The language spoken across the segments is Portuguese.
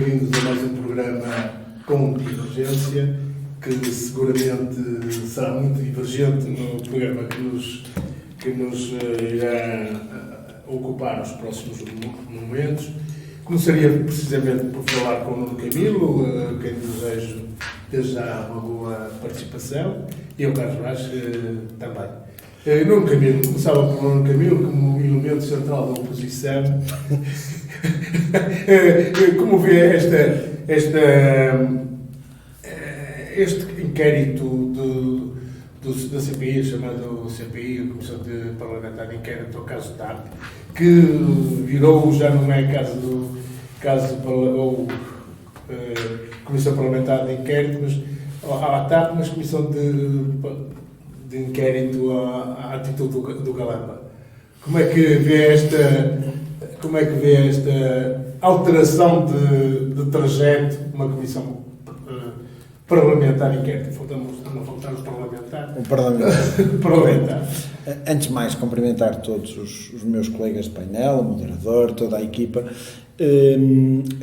Bem-vindos a mais um programa com divergência, que seguramente será muito divergente no programa que nos irá ocupar nos próximos momentos. Começaria precisamente por falar com o Nuno Camilo, quem desejo desde já uma boa participação, e o Carlos Vaz também. Nuno Camilo, começava por Nuno Camilo como elemento central da oposição. Como vê este inquérito da CPI, chamado CPI, Comissão Parlamentar de Inquérito ao caso TAP, que virou, já não é Comissão Parlamentar de Inquérito, mas à TAP, mas Comissão de Inquérito à atitude do Galamba. Como é que vê esta alteração de trajeto, uma comissão parlamentar de inquérito? Não faltar os parlamentar. Antes de mais, cumprimentar todos os meus colegas de painel, o moderador, toda a equipa.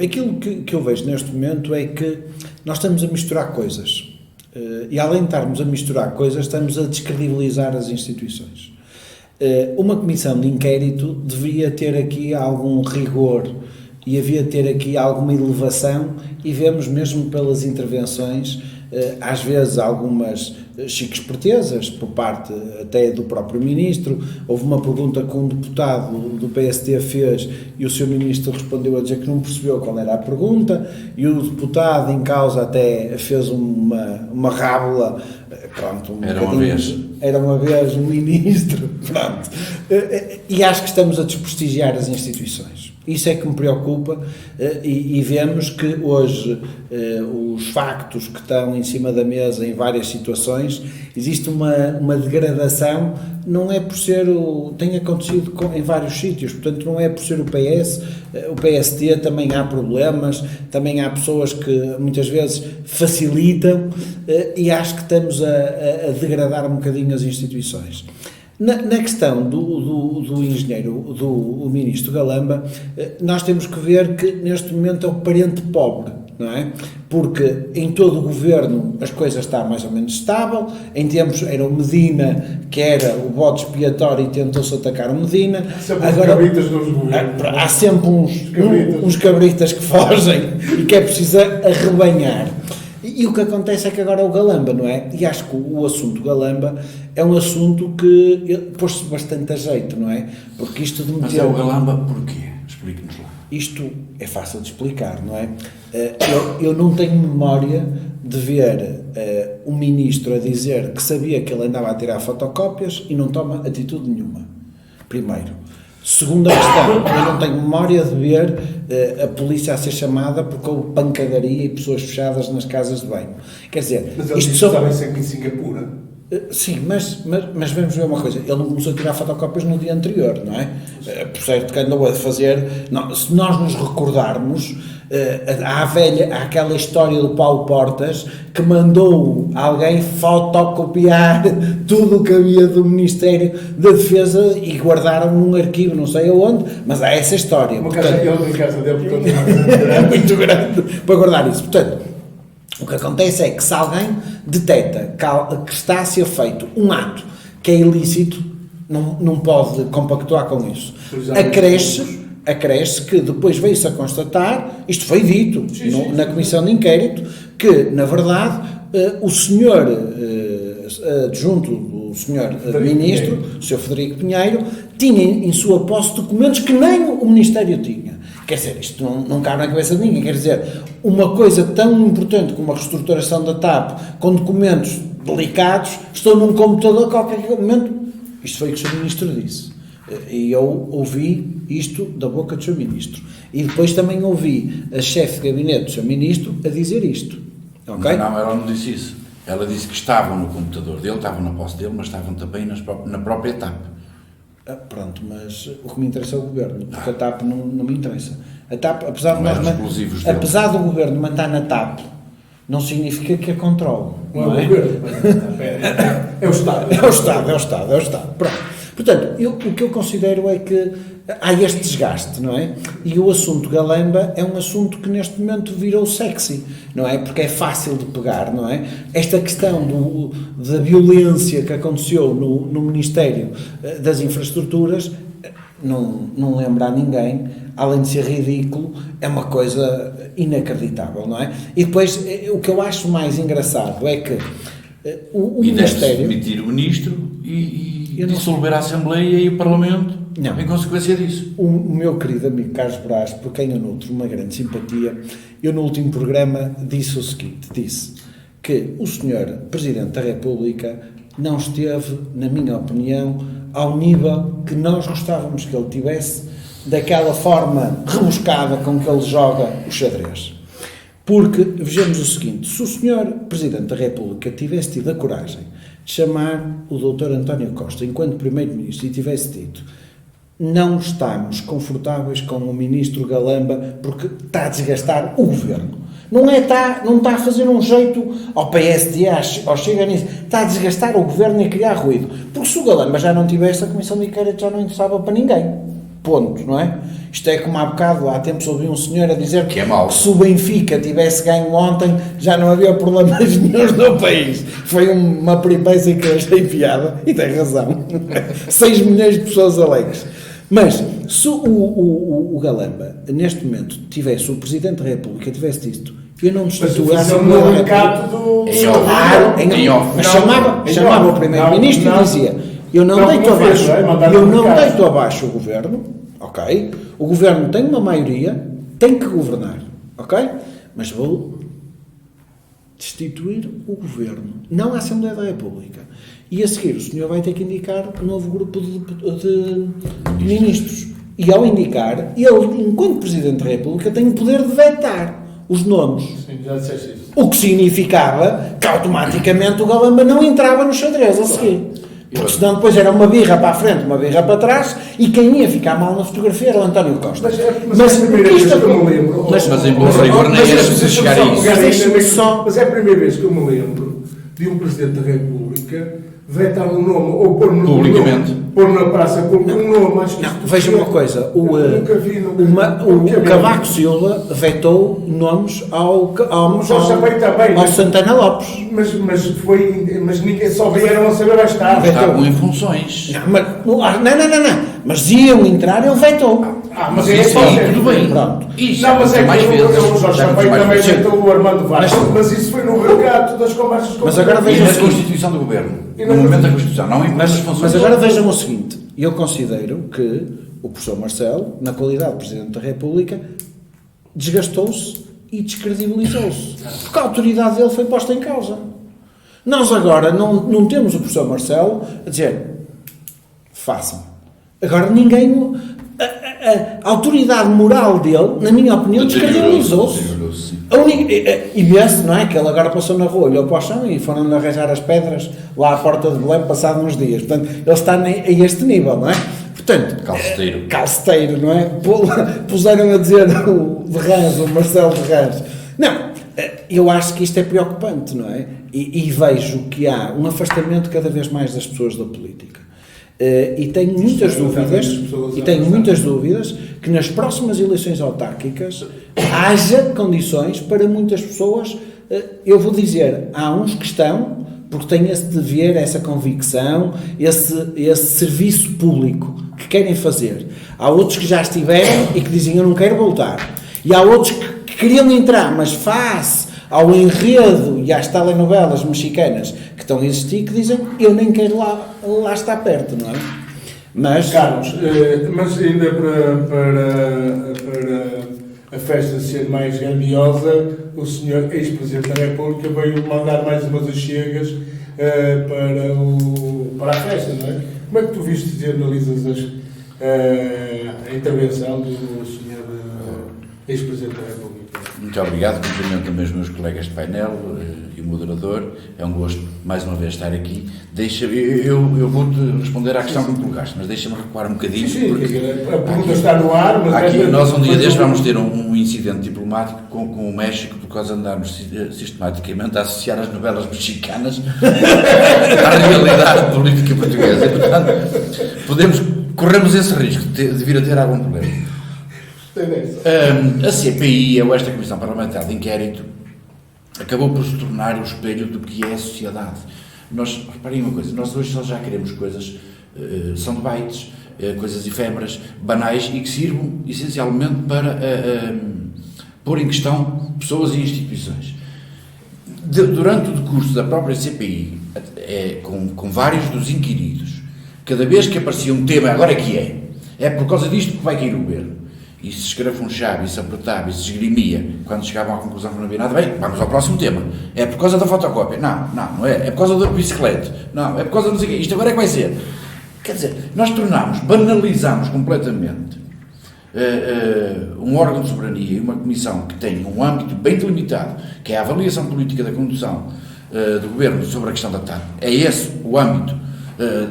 Aquilo que eu vejo neste momento é que nós estamos a misturar coisas. E além de estarmos a misturar coisas, estamos a descredibilizar as instituições. Uma comissão de inquérito devia ter aqui algum rigor e havia de ter aqui alguma elevação, e vemos mesmo pelas intervenções, às vezes algumas chique-espertezas por parte até do próprio Ministro. Houve uma pergunta que um deputado do PSD fez e o seu Ministro respondeu a dizer que não percebeu qual era a pergunta, e o deputado em causa até fez uma rábula. Pronto, era uma vez um ministro, pronto. E acho que estamos a desprestigiar as instituições. Isso é que me preocupa, e vemos que hoje os factos que estão em cima da mesa em várias situações, existe uma degradação, não é por ser tem acontecido em vários sítios, portanto não é por ser o PS, o PSD também há problemas, também há pessoas que muitas vezes facilitam, e acho que estamos a degradar um bocadinho as instituições. Na questão do engenheiro, do ministro Galamba, nós temos que ver que neste momento é o parente pobre, não é? Porque em todo o governo as coisas estão mais ou menos estável. Em tempos era o Medina que era o bode expiatório e tentou-se atacar o Medina. Agora, cabritas nos governos, há sempre uns cabritas que fogem e que é preciso arrebanhar. E o que acontece é que agora é o Galamba, não é? E acho que o assunto Galamba é um assunto que pôs-se bastante a jeito, não é? Porque isto de meter... Mas é o Galamba porquê? Explique-nos lá. Isto é fácil de explicar, não é? Eu não tenho memória de ver um ministro a dizer que sabia que ele andava a tirar fotocópias e não toma atitude nenhuma. Primeiro. Segunda questão, eu não tenho memória de ver a polícia a ser chamada porque houve pancadaria e pessoas fechadas nas casas de banho. Quer dizer, mas isto estava sempre em Singapura. Sim, mas vamos ver uma coisa, ele não começou a tirar fotocópias no dia anterior, não é? Por certo que andou a fazer, não, se nós nos recordarmos, há aquela história do Paulo Portas que mandou alguém fotocopiar tudo o que havia do Ministério da Defesa e guardaram num arquivo, não sei aonde, mas há essa história. Uma casa dele, portanto, é muito grande para guardar isso. Portanto, o que acontece é que se alguém detecta que está a ser feito um ato que é ilícito, não pode compactuar com isso. Acresce que depois veio-se a constatar, isto foi dito na Comissão de Inquérito, que, na verdade, o senhor adjunto do senhor Ministro, o Sr. Frederico Pinheiro, tinha em sua posse documentos que nem o Ministério tinha. Quer dizer, isto não cabe na cabeça de ninguém. Quer dizer, uma coisa tão importante como a reestruturação da TAP, com documentos delicados, estou num computador a qualquer momento. Isto foi o que o Sr. Ministro disse. E eu ouvi isto da boca do Sr. Ministro. E depois também ouvi a chefe de gabinete do Sr. Ministro a dizer isto. Okay? Não, ela não disse isso. Ela disse que estavam no computador dele, estavam na posse dele, mas estavam também na própria TAP. Pronto, mas o que me interessa é o Governo, porque a TAP não me interessa. A TAP, apesar do Governo mandar na TAP, não significa que a controle. Não é o Governo, é o Estado. É o Estado. Pronto. Portanto, o que eu considero é que há este desgaste, não é? E o assunto Galamba é um assunto que neste momento virou sexy, não é? Porque é fácil de pegar, não é? Esta questão da violência que aconteceu no Ministério das Infraestruturas não lembra a ninguém, além de ser ridículo, é uma coisa inacreditável, não é? E depois, o que eu acho mais engraçado é que o Ministério... deve demitir o Ministro e dissolver a Assembleia e o Parlamento em consequência disso. O meu querido amigo Carlos Brás, por quem eu nutro uma grande simpatia, eu no último programa disse o seguinte, disse que o Sr. Presidente da República não esteve, na minha opinião, ao nível que nós gostávamos que ele tivesse, daquela forma rebuscada com que ele joga o xadrez. Porque, vejamos o seguinte, se o Sr. Presidente da República tivesse tido a coragem de chamar o Dr. António Costa enquanto Primeiro-Ministro e tivesse dito: não estamos confortáveis com o Ministro Galamba porque está a desgastar o Governo. Não está a fazer um jeito ao PSD, ao Chega nisso, está a desgastar o Governo e a criar ruído. Porque se o Galamba já não tivesse, a Comissão de Inquérito já não interessava para ninguém. Ponto, não é? Isto é como há bocado, há tempos ouvi um senhor a dizer que é mau. Que se o Benfica tivesse ganho ontem, já não havia problemas nenhum no país. Foi uma peripécia que eu achei piada, e tem razão. 6 milhões de pessoas alegres. Mas, se o Galamba, neste momento, tivesse, o Presidente da República tivesse dito: eu não destituo a Assembleia da República, mas chamava o Primeiro-Ministro e dizia: eu não deito abaixo o Governo, ok? O Governo tem uma maioria, tem que governar, ok? Mas vou destituir o Governo, não a Assembleia da República. E a seguir o senhor vai ter que indicar um novo grupo de ministros. E ao indicar, ele, enquanto Presidente da República, tem o poder de vetar os nomes. Sim, já disseste isso. O que significava que automaticamente o Galamba não entrava no xadrez a seguir. Porque senão depois era uma birra para a frente, uma birra para trás, e quem ia ficar mal na fotografia era o António Costa. Mas é a primeira vez que eu me lembro. Mas em bom rigor nem era preciso chegar a isso. Mas é a primeira vez que eu me lembro de um Presidente da República vetar um nome, ou pôr na praça pública um nome. Acho que não, veja uma coisa, o Cavaco Silva vetou nomes ao Santana Lopes. Mas ninguém só vieram a saber mais tarde. Estavam em funções. Não. Mas iam entrar, ele vetou. Mas isso aí, tudo bem. Pronto. Isso, não, mas é mais que vezes. o Jorge Sampaio também vetou o Armando Vaz. Mas isso foi no regato das conversas com mas agora e na Constituição do Governo. No momento da Constituição, não em as funções. Mas agora vejam o seguinte, eu considero que o professor Marcelo, na qualidade de Presidente da República, desgastou-se e descredibilizou-se. Porque a autoridade dele foi posta em causa. Nós agora não temos o professor Marcelo a dizer: façam. Agora ninguém... A autoridade moral dele, na minha opinião, descredibilizou-se. E vê-se, não é? Que ele agora passou na rua, olhou para o chão e foram-lhe arranjar as pedras lá à porta de Belém, passado uns dias. Portanto, ele está a este nível, não é? Portanto, calceteiro, não é? Puseram a dizer o Derrange, o Marcelo Derrange. Não, eu acho que isto é preocupante, não é? E vejo que há um afastamento cada vez mais das pessoas da política. E tenho muitas dúvidas que nas próximas eleições autárquicas haja condições para muitas pessoas. Eu vou dizer, há uns que estão, porque têm esse dever, essa convicção, esse serviço público que querem fazer. Há outros que já estiveram e que dizem: eu não quero voltar. E há outros que queriam entrar, mas face ao enredo e às telenovelas mexicanas que estão a existir, que dizem: eu nem quero lá estar perto, não é? Mas, Carlos, mas ainda para a festa ser mais grandiosa, o senhor ex-presidente da República veio mandar mais umas achegas para a festa, não é? Como é que tu viste e analisas a intervenção do senhor ex-presidente da República? Muito obrigado, cumprimento também os meus colegas de painel e o moderador. É um gosto, mais uma vez, estar aqui. Eu vou-te responder à questão que me colocaste, mas deixa-me recuar um bocadinho. Sim, a pergunta está no ar, mas... Nós um dia destes vamos ter um incidente diplomático com o México por causa de andarmos sistematicamente a associar as novelas mexicanas à realidade política portuguesa. E, portanto, podemos corremos esse risco de vir a ter algum problema. A CPI, ou esta Comissão Parlamentar de Inquérito, acabou por se tornar o espelho do que é a sociedade. Reparem uma coisa, nós hoje só já queremos coisas, são debates, coisas efêmeras, banais e que sirvam essencialmente para pôr em questão pessoas e instituições. Durante o decurso da própria CPI, com vários dos inquiridos, cada vez que aparecia um tema, agora é por causa disto que vai cair o governo. E se escarafunchava, e se apertava, e se esgrimia, quando chegavam à conclusão que não havia nada, bem, vamos ao próximo tema. É por causa da fotocópia? Não é. É por causa da bicicleta? Não, é por causa do não sei o quê. Isto agora é que vai ser. Quer dizer, nós banalizamos completamente um órgão de soberania e uma comissão que tem um âmbito bem delimitado, que é a avaliação política da condução do governo sobre a questão da TAP. É esse o âmbito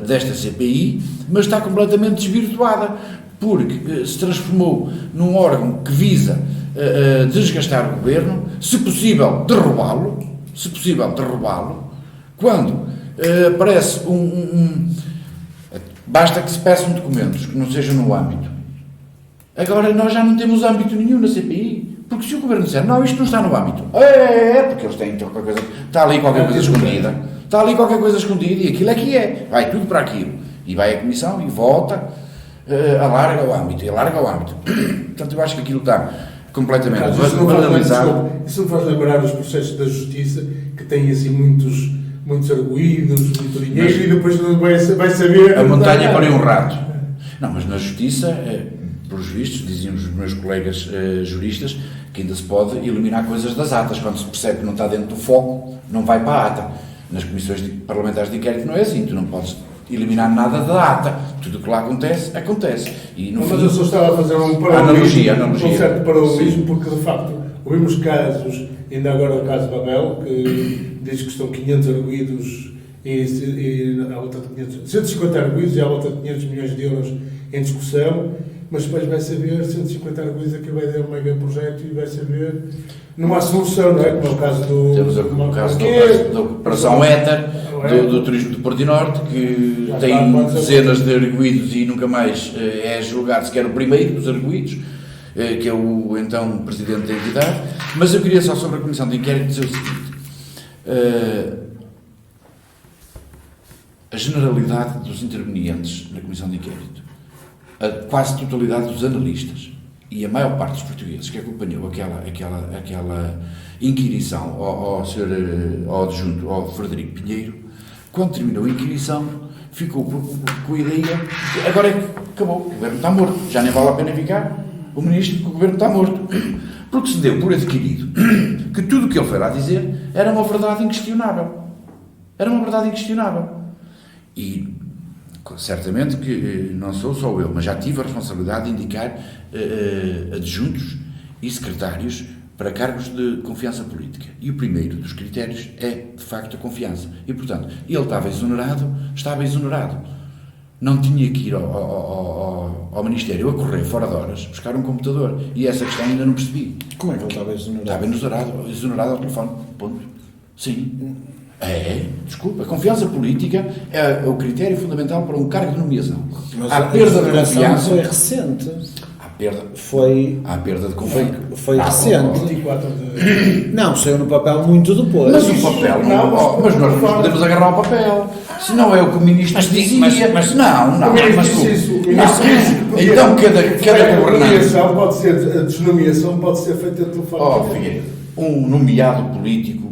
desta CPI, mas está completamente desvirtuada, porque se transformou num órgão que visa desgastar o governo, se possível derrubá-lo, quando aparece basta que se peçam documentos que não sejam no âmbito. Agora nós já não temos âmbito nenhum na CPI, porque se o governo disser, não, isto não está no âmbito, porque eles têm qualquer coisa, está ali qualquer coisa escondida, e aquilo é que é, vai tudo para aquilo, e vai a comissão e volta, alarga o âmbito. Portanto, eu acho que aquilo está completamente banalizado. Isso me faz lembrar os processos da justiça, que têm assim muitos arguídos, muito dinheiro, e depois não vai saber... A montanha para um rato. Não, mas na justiça, pelos vistos, diziam os meus colegas juristas, que ainda se pode eliminar coisas das atas. Quando se percebe que não está dentro do foco, não vai para a ata. Nas comissões parlamentares de inquérito não é assim, tu não podes eliminar nada da ata. Tudo o que lá acontece. E, no mas fim, eu só estava a fazer um paralelismo, analogia. Um certo paralelismo, porque de facto ouvimos casos, ainda agora o caso Babel, que diz que estão 500 arguídos e à volta de 150 arguídos e à volta de 500 milhões de euros em discussão, mas depois vai saber 150 arguídos aqui vai dar um mega projeto e vai saber numa solução, não é? Como é o caso do... Temos o caso da Operação Éter, do turismo do Porto e Norte, que tem dezenas de arguídos e nunca mais é julgado sequer o primeiro dos arguídos, que é o então presidente da entidade. Mas eu queria só sobre a Comissão de Inquérito dizer o seguinte: a generalidade dos intervenientes na Comissão de Inquérito, a quase totalidade dos analistas e a maior parte dos portugueses que acompanhou aquela inquirição ao adjunto, ao Frederico Pinheiro, quando terminou a inquirição, ficou com a ideia de agora é que acabou, o governo está morto, já nem vale a pena ficar o ministro, porque o governo está morto. Porque se deu por adquirido que tudo o que ele foi lá dizer era uma verdade inquestionável. E certamente que não sou só eu, mas já tive a responsabilidade de indicar adjuntos e secretários para cargos de confiança política. E o primeiro dos critérios é, de facto, a confiança. E, portanto, ele estava exonerado. Não tinha que ir ao Ministério a correr fora de horas, buscar um computador. E essa questão ainda não percebi. Como é que ele estava exonerado? Estava exonerado ao telefone. Ponto. Sim. Desculpa, a confiança política é o critério fundamental para um cargo de nomeação. Mas a perda de confiança foi recente. Há perda de confiança. Foi recente. 24 de... Não, saiu no papel muito depois. Mas o papel, mas nós não podemos agarrar o papel. Se não é o que o ministro dizia. Mas não. Então cada governante. A desnomeação pode ser feita de telefone. Figueiredo, um nomeado político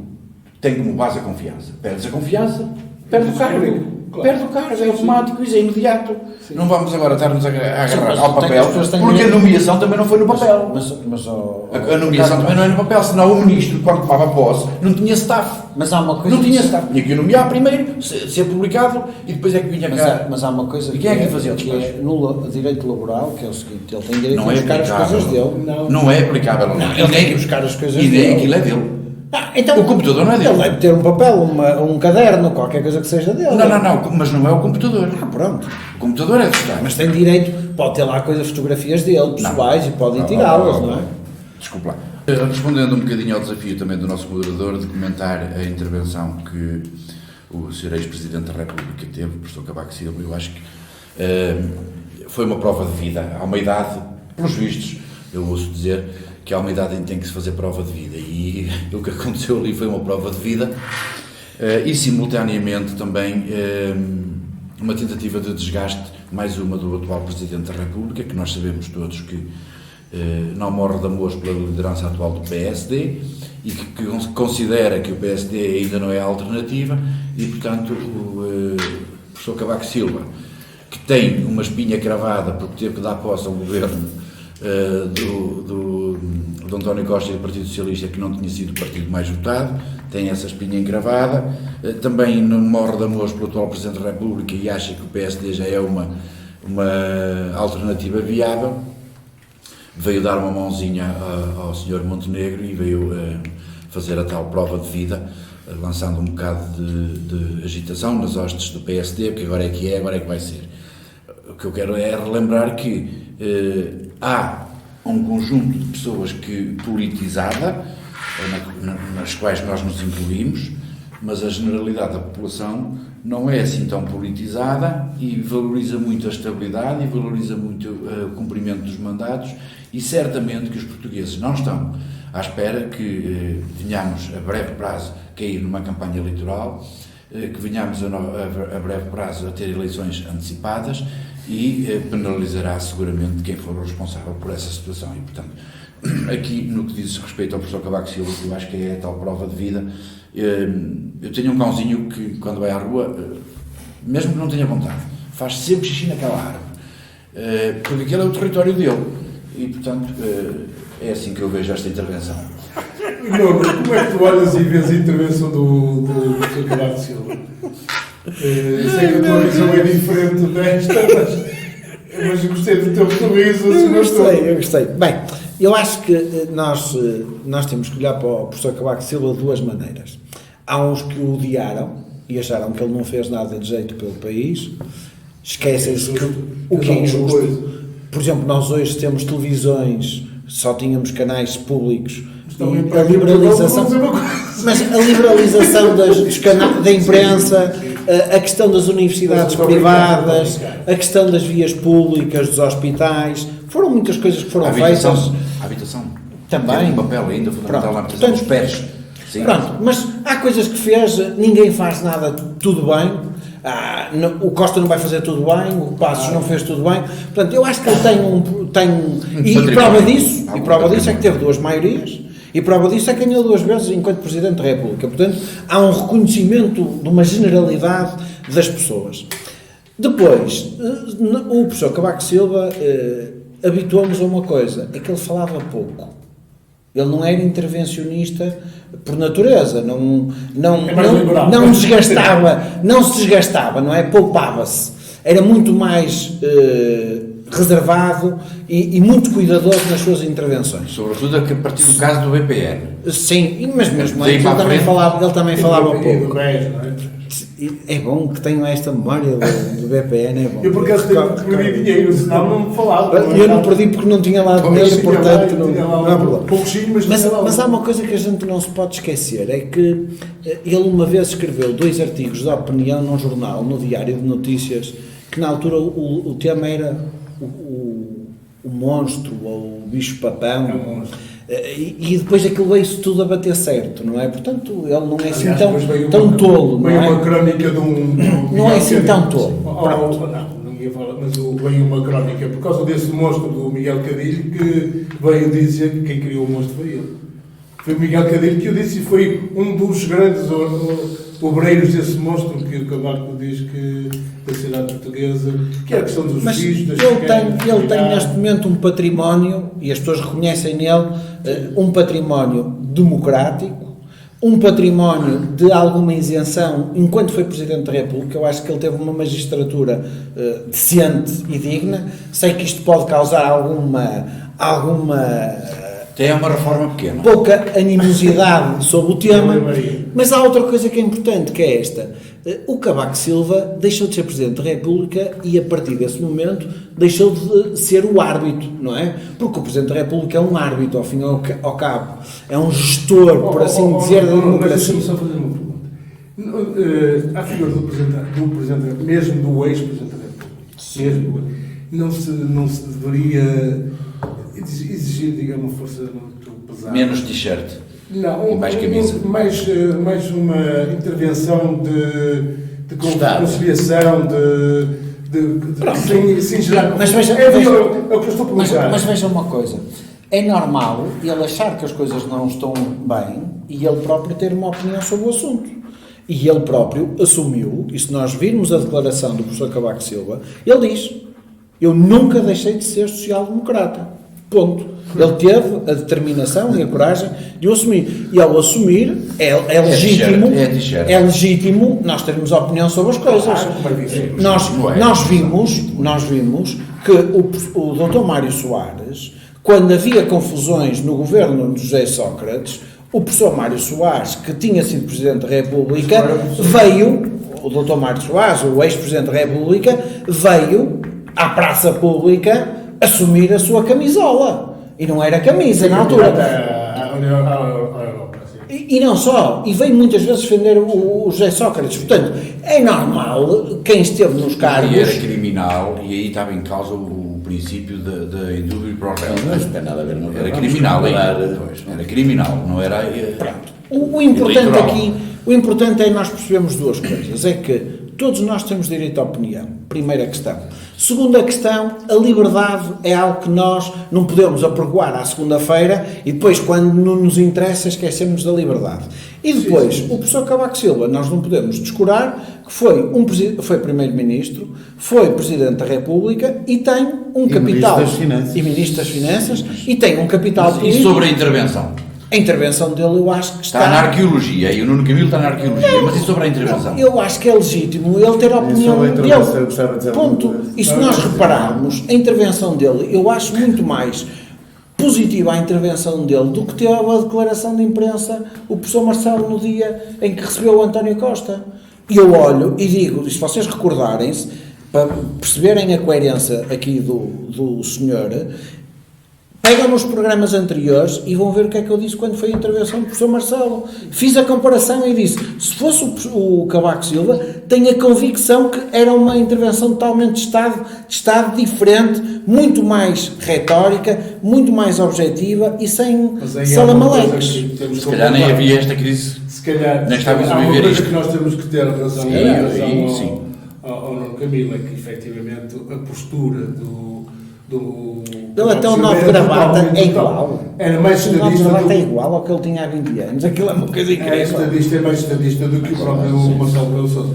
tem como base a confiança. Perdes a confiança, perde o cargo. Claro. Perde o cargo, é automático, isso é imediato. Sim. Não vamos agora estar-nos a agarrar ao papel, porque a nomeação também não foi no papel. A nomeação também não é no papel, senão o ministro, quando tomava posse, não tinha staff. Mas há uma coisa... Não tinha staff. Tinha que nomear primeiro, ser publicado, e depois é que vinha cá. Mas há uma coisa e quem é que fazia o que é no direito laboral, que é o seguinte, ele tem direito a buscar as coisas dele. Não é aplicável. Ele tem que buscar as coisas dele. E nem aquilo é dele. Então, o computador não é dele. Ele deve ter um papel, um caderno, qualquer coisa que seja dele. Não, mas não é o computador. Pronto. O computador é do Estado. Mas tem direito, pode ter lá coisas, fotografias dele, pessoais, e pode tirá-las, não é? Desculpa lá. Respondendo um bocadinho ao desafio também do nosso moderador de comentar a intervenção que o Sr. Ex-Presidente da República teve, o professor Cavaco Silva, eu acho que foi uma prova de vida. Há uma idade, pelos vistos, eu ouço dizer que há uma idade em que tem que se fazer prova de vida, e o que aconteceu ali foi uma prova de vida, e simultaneamente também uma tentativa de desgaste, mais uma do atual Presidente da República, que nós sabemos todos que não morre de amor pela liderança atual do PSD, e que considera que o PSD ainda não é a alternativa, e portanto o professor Cavaco Silva, que tem uma espinha cravada porque teve que dar posse ao governo do António Costa e do Partido Socialista, que não tinha sido o partido mais votado, tem essa espinha encravada, também não morre de amor pelo atual Presidente da República e acha que o PSD já é uma alternativa viável. Veio dar uma mãozinha ao Sr. Montenegro e veio fazer a tal prova de vida, lançando um bocado de agitação nas hostes do PSD, porque agora é que vai ser. O que eu quero é relembrar que há um conjunto de pessoas politizada, nas quais nós nos incluímos, mas a generalidade da população não é assim tão politizada e valoriza muito a estabilidade e valoriza muito o cumprimento dos mandatos, e certamente que os portugueses não estão à espera que venhamos a breve prazo cair numa campanha eleitoral, que venhamos a breve prazo a ter eleições antecipadas, e penalizará seguramente quem for o responsável por essa situação. E, portanto, aqui no que diz respeito ao professor Cavaco Silva, que eu acho que é a tal prova de vida, eu tenho um cãozinho que, quando vai à rua, mesmo que não tenha vontade, faz sempre xixi naquela árvore, porque aquele é o território dele, e portanto é assim que eu vejo esta intervenção. Não, como é que tu olhas e vês a intervenção do Sr. Cavaco Silva? Sei que a tua visão é diferente desta, mas gostei do teu sorriso. Eu gostei. Bem, eu acho que nós temos que olhar para o professor Cavaco Silva de duas maneiras. Há uns que o odiaram e acharam que ele não fez nada de jeito pelo país, esquecem-se que o que é injusto. Por exemplo, nós hoje temos televisões, só tínhamos canais públicos, e a liberalização, mas a liberalização dos canais da imprensa, a questão das universidades privadas, a questão das vias públicas, dos hospitais, foram muitas coisas que foram feitas. A habitação também. Tem um papel ainda fundamental na habitação dos pés. Sim. Pronto, mas há coisas que fez, ninguém faz nada tudo bem. O Costa não vai fazer tudo bem, o Passos não fez tudo bem. Portanto, eu acho que ele e prova disso é que teve duas maiorias, e prova disso é que ganhou duas vezes enquanto Presidente da República. Portanto, há um reconhecimento de uma generalidade das pessoas. Depois, o professor Cavaco Silva habituou-nos a uma coisa, é que ele falava pouco. Ele não era intervencionista por natureza, não se desgastava, não é? Poupava-se. Era muito mais reservado e muito cuidadoso nas suas intervenções. Sobretudo a partir do caso do BPN. Sim, mas mesmo antes ele também falava pouco. É bom que tenham esta memória do BPN, é bom. Eu por acaso perdi dinheiro, senão não me falava. Eu não perdi porque não tinha lá dinheiro, portanto não há problema. Mas há uma coisa que a gente não se pode esquecer, é que ele uma vez escreveu 2 artigos de opinião num jornal, no Diário de Notícias, que na altura o tema era o monstro ou o bicho-papão. E depois aquilo veio-se tudo a bater certo, não é? Portanto, ele não é assim tão tolo, não é? Veio uma crónica de um... Não é assim tão tolo. Não ia falar, mas veio uma crónica por causa desse monstro do Miguel Cadilho, que veio dizer que quem criou o monstro foi ele. Foi o Miguel Cadilho que eu disse, e foi um dos grandes obreiros desse monstro que o Cavaco diz que da sociedade portuguesa, que é a questão dos filhos, das ele tem neste momento um património, e as pessoas reconhecem nele, um património democrático, um património de alguma isenção enquanto foi Presidente da República. Eu acho que ele teve uma magistratura decente e digna. Sei que isto pode causar alguma Tem uma reforma pequena. Pouca animosidade sobre o tema, mas há outra coisa que é importante, que é esta. O Cavaco Silva deixou de ser Presidente da República e, a partir desse momento, deixou de ser o árbitro, não é? Porque o Presidente da República é um árbitro, ao fim e ao cabo. É um gestor, por assim dizer, da democracia. Deixa-me só fazer uma pergunta. A figura do Presidente, mesmo do ex-Presidente da República, mesmo, não se deveria exigir, digamos, uma força muito pesada. Menos t-shirt. Não, E mais camisa. mais uma intervenção de Estado. conciliação, sem gerar. Mas veja- é o que eu estou a perguntar. Mas veja uma coisa, é normal ele achar que as coisas não estão bem e ele próprio ter uma opinião sobre o assunto. E ele próprio assumiu, e se nós virmos a declaração do professor Cavaco Silva, ele diz: eu nunca deixei de ser social-democrata. Ponto. Ele teve a determinação e a coragem de o assumir. E ao assumir, é legítimo, t-shirt. é legítimo nós termos opinião sobre as coisas. Nós vimos que o Dr. Mário Soares, quando havia confusões no governo de José Sócrates, o professor Mário Soares, que tinha sido Presidente da República, veio, o Dr. Mário Soares, o ex-Presidente da República, veio à praça pública assumir a sua camisola. E não era camisa na altura. E não só, e veio muitas vezes defender o José Sócrates. Portanto, é normal quem esteve nos cargos. E era criminal, e aí estava em causa o princípio da indúbio pro réu. Não tem nada a ver, não Era criminal, era criminal, não era. Pronto. O importante Eleitoral. aqui, o importante é nós percebermos duas coisas. É que todos nós temos direito à opinião. Primeira questão. Segunda questão, a liberdade é algo que nós não podemos apregoar à segunda-feira e depois, quando não nos interessa, esquecemos da liberdade. E depois, o professor Cavaco Silva, nós não podemos descurar que foi Primeiro-Ministro, foi Presidente da República e tem um capital... E Ministro das Finanças. E tem um capital E político. sobre a intervenção? A intervenção dele, eu acho que Está na arqueologia, e o Nuno Camilo está na arqueologia, mas e sobre a intervenção? Eu acho que é legítimo ele ter a opinião dele. Ponto. E se nós repararmos, a intervenção dele, eu acho muito mais positiva a intervenção dele do que teve a declaração de imprensa o professor Marcelo no dia em que recebeu o António Costa. E eu olho e digo, se vocês recordarem-se, para perceberem a coerência aqui do senhor, pegam nos programas anteriores e vão ver o que é que eu disse quando foi a intervenção do professor Marcelo. Fiz a comparação e disse, se fosse o Cavaco Silva, tenho a convicção que era uma intervenção totalmente de Estado diferente, muito mais retórica, muito mais objetiva e sem salamaleques. Se calhar nem havia esta crise. Se calhar, nem estávamos há a uma viver coisa isto. que nós temos que ter razão, Sim. ao Nuno Camilo, é que efetivamente a postura do Ele até o novo gravata é igual. Era mais O novo estadista gravata é igual ao que ele tinha há 20 anos. Aquilo é uma coisa incrível. é mais estadista do que o próprio Marcelo Rebelo de Sousa.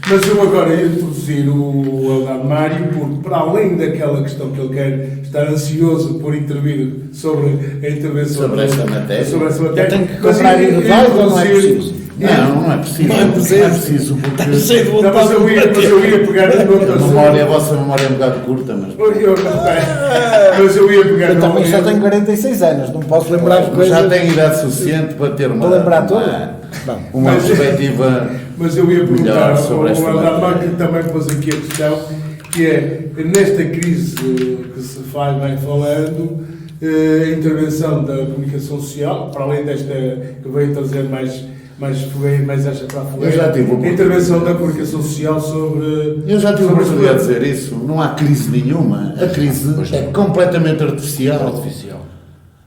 Mas eu agora ia introduzir o Eldar Mário, porque para além daquela questão que ele quer estar ansioso por intervir sobre a intervenção Sobre essa matéria. Eu tenho que mas comprar ia igual ou não é introduzir- preciso? Não é preciso. Não é preciso. Não é preciso porque Está cheio de Não, vontade. mas eu ia pegar no outro a vossa memória é um bocado curta, mas Mas eu ia pegar Eu também já tenho 46 anos, não posso lembrar de mas coisas. já tenho idade suficiente para ter Para lembrar toda? Bom, uma perspectiva. Mas eu ia perguntar melhor ao sobre esta Eldar matéria. Mário, que também pôs aqui a questão, que é, nesta crise que se vai falando, a intervenção da comunicação social, para além desta que veio trazer mais fogueira, mais acha para a fogueira, Eu já tive a intervenção da comunicação social sobre... Eu já tive a sobre oportunidade de dizer isso. Não há crise nenhuma. A crise Pois é não. completamente artificial. Artificial.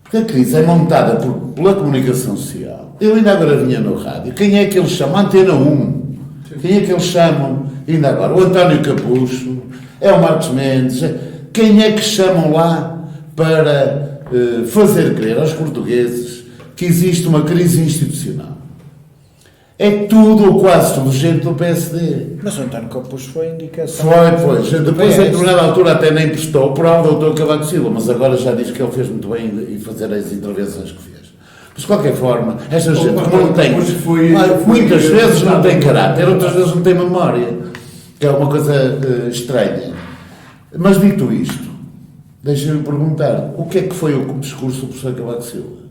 Porque a crise é montada pela comunicação social. Eu ainda agora vinha no rádio. Quem é que eles chamam? Antena 1. Quem é que eles chamam? Ainda agora. O António Capucho. É o Marcos Mendes. Quem é que chamam lá para fazer crer aos portugueses que existe uma crise institucional? É tudo ou quase tudo gente do PSD. mas o António Campos foi indicação. Foi. Depois, em determinada altura, até nem prestou por ao Dr. Cavaco Silva, mas agora já diz que ele fez muito bem em fazer as intervenções que fez. Mas, de qualquer forma, esta gente como não tem, muitas vezes não tem caráter, outras vezes não tem memória, que é uma coisa estranha. Mas, dito isto, deixem-me perguntar, o que é que foi o discurso do professor Cavaco Silva?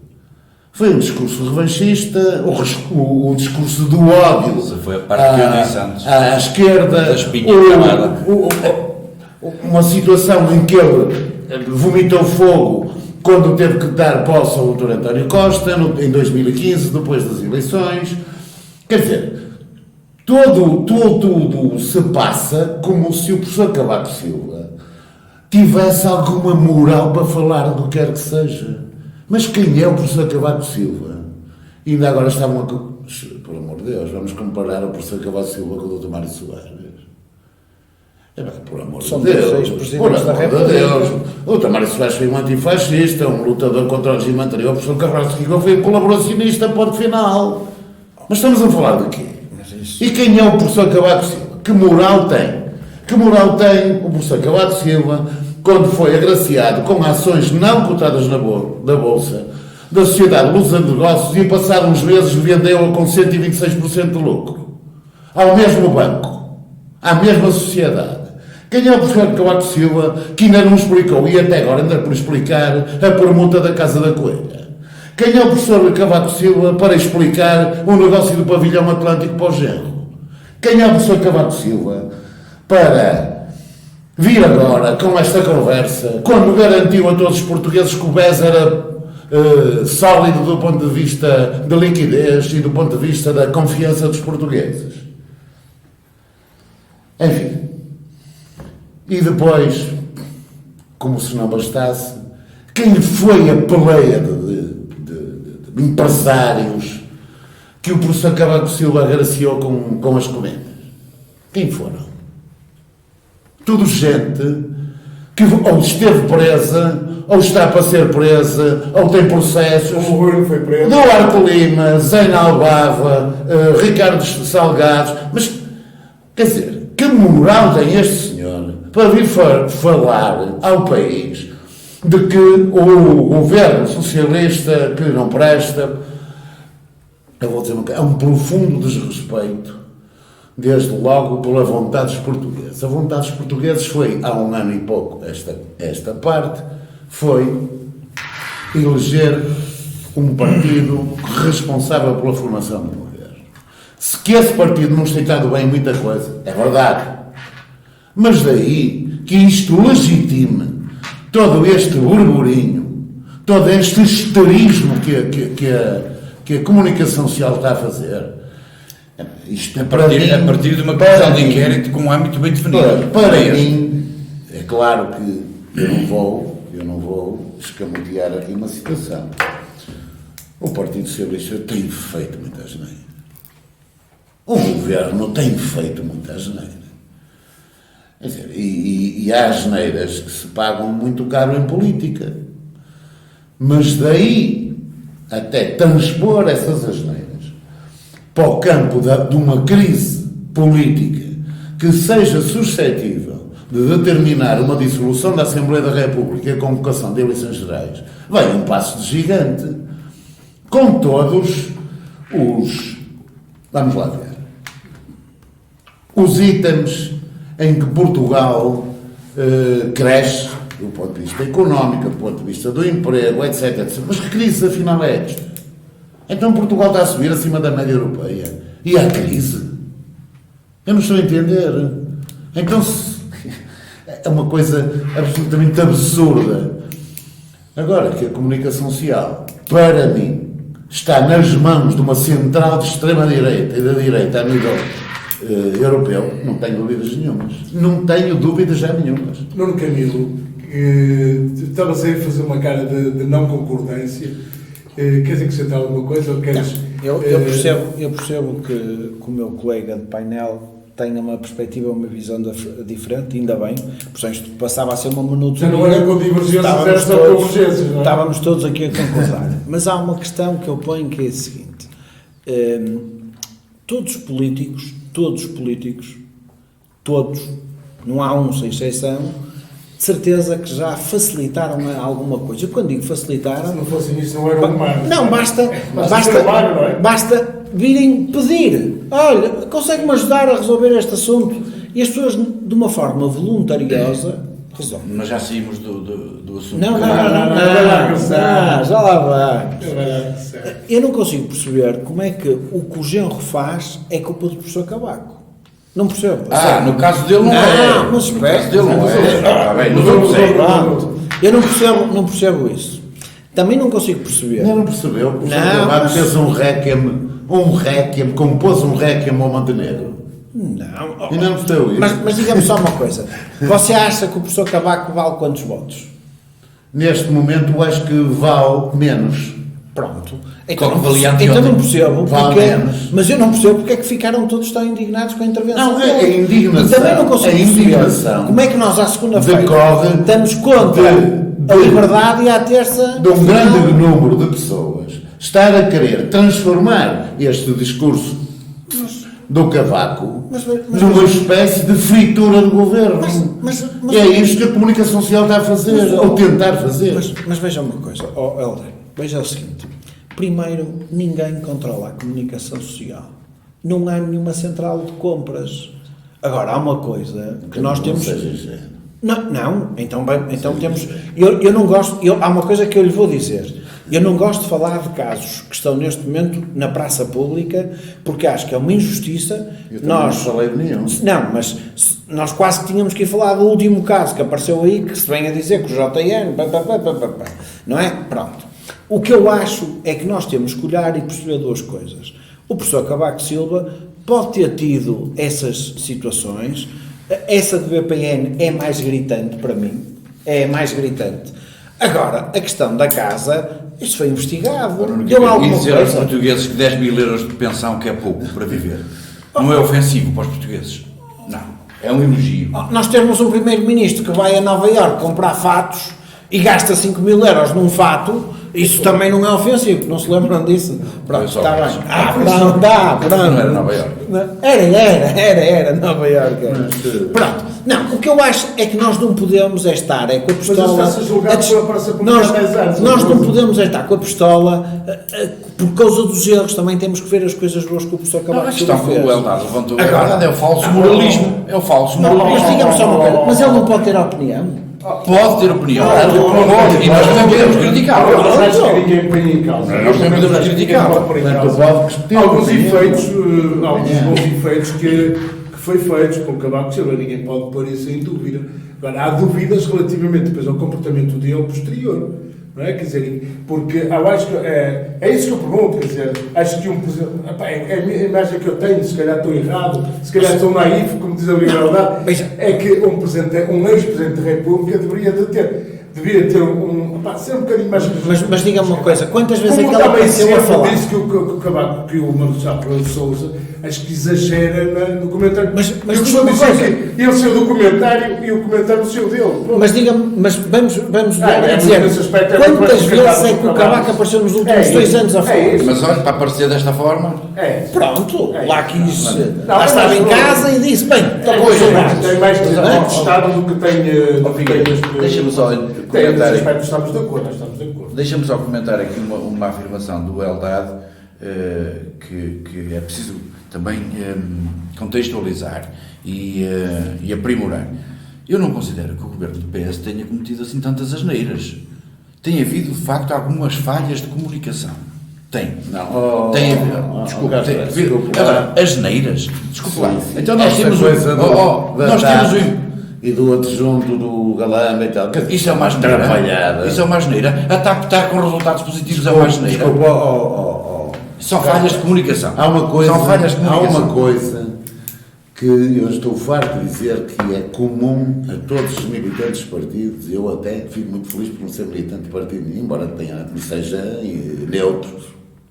Foi um discurso revanchista, o discurso do ódio. Foi a parte que eu disse antes. À esquerda, Da espinha cravada. uma situação em que ele vomitou fogo quando teve que dar posse ao Dr. António Costa, em 2015, depois das eleições. Quer dizer, tudo se passa como se o professor Cavaco Silva tivesse alguma moral para falar do que quer que seja. Mas quem é o professor Cavaco Silva? E ainda agora estavam a... Por amor de Deus, vamos comparar o professor Cavaco Silva com o Dr. Mário Soares. Por amor de Deus, por amor de Deus. O Dr. Mário Soares foi um antifascista, um lutador contra o regime anterior. O professor Cavaco Silva foi um colaboracionista, ponto final. Mas estamos a falar de quê? E quem é o professor Cavaco Silva? Que moral tem? Que moral tem o professor Cavaco Silva quando foi agraciado com ações não cotadas na Bolsa da Sociedade Luz de Negócios e passado uns meses vendeu-a com 126% de lucro ao mesmo banco, à mesma sociedade? Quem é o professor Cavaco Silva que ainda não explicou, e até agora anda por explicar, a permuta da Casa da Coelha? Quem é o professor Cavaco Silva para explicar o negócio do pavilhão Atlântico para o Genro? Quem é o professor Cavaco Silva para vir agora com esta conversa, quando garantiu a todos os portugueses que o BES era sólido do ponto de vista da liquidez e do ponto de vista da confiança dos portugueses? Enfim. E depois, como se não bastasse, quem foi a peleia de empresários que o professor Cavaco Silva agraciou com as comendas? Quem foram? Tudo gente que ou esteve presa, ou está para ser presa, ou tem processos. O governo foi preso. Duarte Lima, Zena Albava, Ricardo Salgados. Mas, quer dizer, que moral tem este senhor para vir falar ao país de que o governo socialista que não presta? Eu vou dizer uma coisa, é um profundo desrespeito, desde logo pela vontade dos portugueses. A vontade dos portugueses foi, há um ano e pouco, esta parte, foi eleger um partido responsável pela formação do governo. Se que esse partido não tem estado bem em muita coisa, é verdade. Mas daí que isto legitime todo este burburinho, todo este histerismo que a comunicação social está a fazer, isto é a partir de uma comissão de inquérito com um âmbito bem definido. Para mim, é claro que eu não vou escamotear aqui uma situação. O Partido Socialista tem feito muita asneira. O governo tem feito muita asneira. Quer dizer, e há asneiras que se pagam muito caro em política. Mas daí até transpor essas asneiras para o campo de uma crise política que seja suscetível de determinar uma dissolução da Assembleia da República e a convocação de eleições gerais, vai um passo de gigante, com todos os, vamos lá ver, os itens em que Portugal cresce, do ponto de vista económico, do ponto de vista do emprego, etc, etc. Mas que crise afinal é esta? Então Portugal está a subir acima da média europeia. E há crise? Eu não estou a entender. Então é uma coisa absolutamente absurda. Agora que a comunicação social, para mim, está nas mãos de uma central de extrema-direita e da direita a nível europeu, não tenho dúvidas nenhumas. Não tenho dúvidas já nenhumas. Nuno Camilo, estavas a fazer uma cara de não concordância. Queres acrescentar alguma coisa? Ou queres, eu percebo que o meu colega de painel tenha uma perspectiva, uma visão diferente, ainda bem, porque isto passava a ser uma monotonia. Já não era com divergências, era só convergências, não é? Estávamos todos aqui a concordar. Mas há uma questão que eu ponho que é a seguinte: todos os políticos, não há um sem exceção, de certeza que já facilitaram alguma coisa. Eu quando digo facilitaram... Se não fosse isso, não era humano. Não, basta virem pedir. Olha, consegue-me ajudar a resolver este assunto? E as pessoas, de uma forma voluntariosa, resolvem. Mas já saímos do assunto. Não, já lá vamos. Eu não consigo perceber como é que o que o Genro faz é culpa do professor Cavaco. Não percebo. No caso dele não é. Mas no caso dele não é. Está bem, Eu não percebo isso. Também não consigo perceber. Não percebeu? O professor Cavaco fez um réquiem, compôs um réquiem ao Montenegro. Não. E não gostou isso. Mas diga-me só uma coisa. Você acha que o professor Cavaco vale quantos votos? Neste momento, eu acho que vale menos. Pronto. Como Então valia não anteontem. percebo Vale porque, menos. mas eu não percebo porque é que ficaram todos tão indignados com a intervenção Não, dele. é indignação. E também não consigo É perceber indignação. como é que nós à segunda-feira Decorre estamos contra a liberdade e à terça de um grande número de pessoas estar a querer transformar este discurso do Cavaco Mas- numa espécie de fritura do governo. mas- E é isto que a comunicação social está a fazer, ou tentar fazer. Mas veja uma coisa, Helder, veja o seguinte. Primeiro, ninguém controla a comunicação social. Não há nenhuma central de compras. Agora, há uma coisa que nós temos... Não seja ingênuo. Não, então temos... Eu não gosto... há uma coisa que eu lhe vou dizer. Eu não gosto de falar de casos que estão neste momento na praça pública, porque acho que é uma injustiça. Eu também não falei de nenhum. Não, mas nós quase que tínhamos que ir falar do último caso que apareceu aí, que se vem a dizer que o JN... Não é? Pronto. O que eu acho é que nós temos que olhar e perceber duas coisas. O professor Cavaco Silva pode ter tido essas situações. Essa do BPN é mais gritante para mim. É mais gritante. Agora, a questão da casa, isto foi investigado. Deu E alguma dizer aos coisa. portugueses que 10 mil euros de pensão que é pouco para viver. Não é ofensivo para os portugueses. Não. É um elogio. Nós temos um primeiro-ministro que vai a Nova Iorque comprar fatos e gasta 5 mil euros num fato. Isso também não é ofensivo, não se lembram disso? Pronto, Eu só está penso. bem. Pronto, pronto. Não era Nova Iorque. Era Nova Iorque. Pronto. Não, o que eu acho é que nós não podemos é estar com a pistola... está-se a julgar pela praça pública nós, há 10 anos, nós não ou podemos é estar com a pistola por causa dos erros, também temos que ver as coisas boas que o professor Não, Cavaco a Silva questão que fez. o Eldado levantou é Agora- verdade, é o falso moralismo. É o falso Não, mas moralismo. digamos só uma coisa, mas ele não pode ter opinião. Pode ter opinião. E nós também podemos criticar. Mas acho que ninguém põe em causa. Nós também podemos Acho que ninguém criticar. pode pôr em Mas causa. tu podes discutir Alguns opinião. efeitos, alguns bons efeitos que foi feitos com o Cavaco Silva, ninguém pode pôr isso em dúvida. Agora, há dúvidas relativamente depois ao comportamento dele posterior. Não é? Quer dizer, porque eu acho que é isso que eu pergunto, quer dizer, acho que é a minha imagem que eu tenho, se calhar estou errado, se calhar estou naif, como diz a liberdade, é que um ex-presidente da República devia ter ser um bocadinho mais... Mas diga-me uma coisa, quantas vezes é que Como ele também apareceu a sempre falar? disse que o Cavaco, que o Marcelo de Sousa, acho que exagera no comentário. Mas eu diga costumo uma dizer coisa. que ele saiu do comentário e o comentário saiu dele. Mas diga-me, mas vamos é dizer, nesse aspecto, é muito quantas mais vezes respeitado é que o do Cavaco Cavaco. apareceu nos últimos É 2 isso, anos a é falar? isso. Mas olha, para aparecer desta forma, Pronto, É lá isso. quis, Não, lá estava mas em não- casa e disse, bem, estou com os Tem soldados. mais contestado do que tem... deixa-me só Tem comentar nesse aqui. aspecto, estamos de acordo, nós estamos de acordo. Deixa-me só comentar aqui uma afirmação do Eldad que é preciso também contextualizar e aprimorar. Eu não considero que o governo do PS tenha cometido assim tantas asneiras. Tem havido, de facto, algumas falhas de comunicação. Tem. Não. Tem havido. Desculpa. Tem havido. desculpa. Agora, asneiras. Desculpa lá. Sim. Então nós Esta temos coisa da nós TAP temos um... e do adjunto do Galamba e tal. Isso é uma asneira. Atrapalhada. Isso é uma asneira. A TAP está com resultados positivos é uma asneira. Desculpa, São falhas de comunicação. Há uma coisa, São falhas de há comunicação. uma coisa que eu estou farto de dizer que é comum a todos os militantes dos partidos. Eu até fico muito feliz por não ser militante de partido nenhum, embora seja neutro.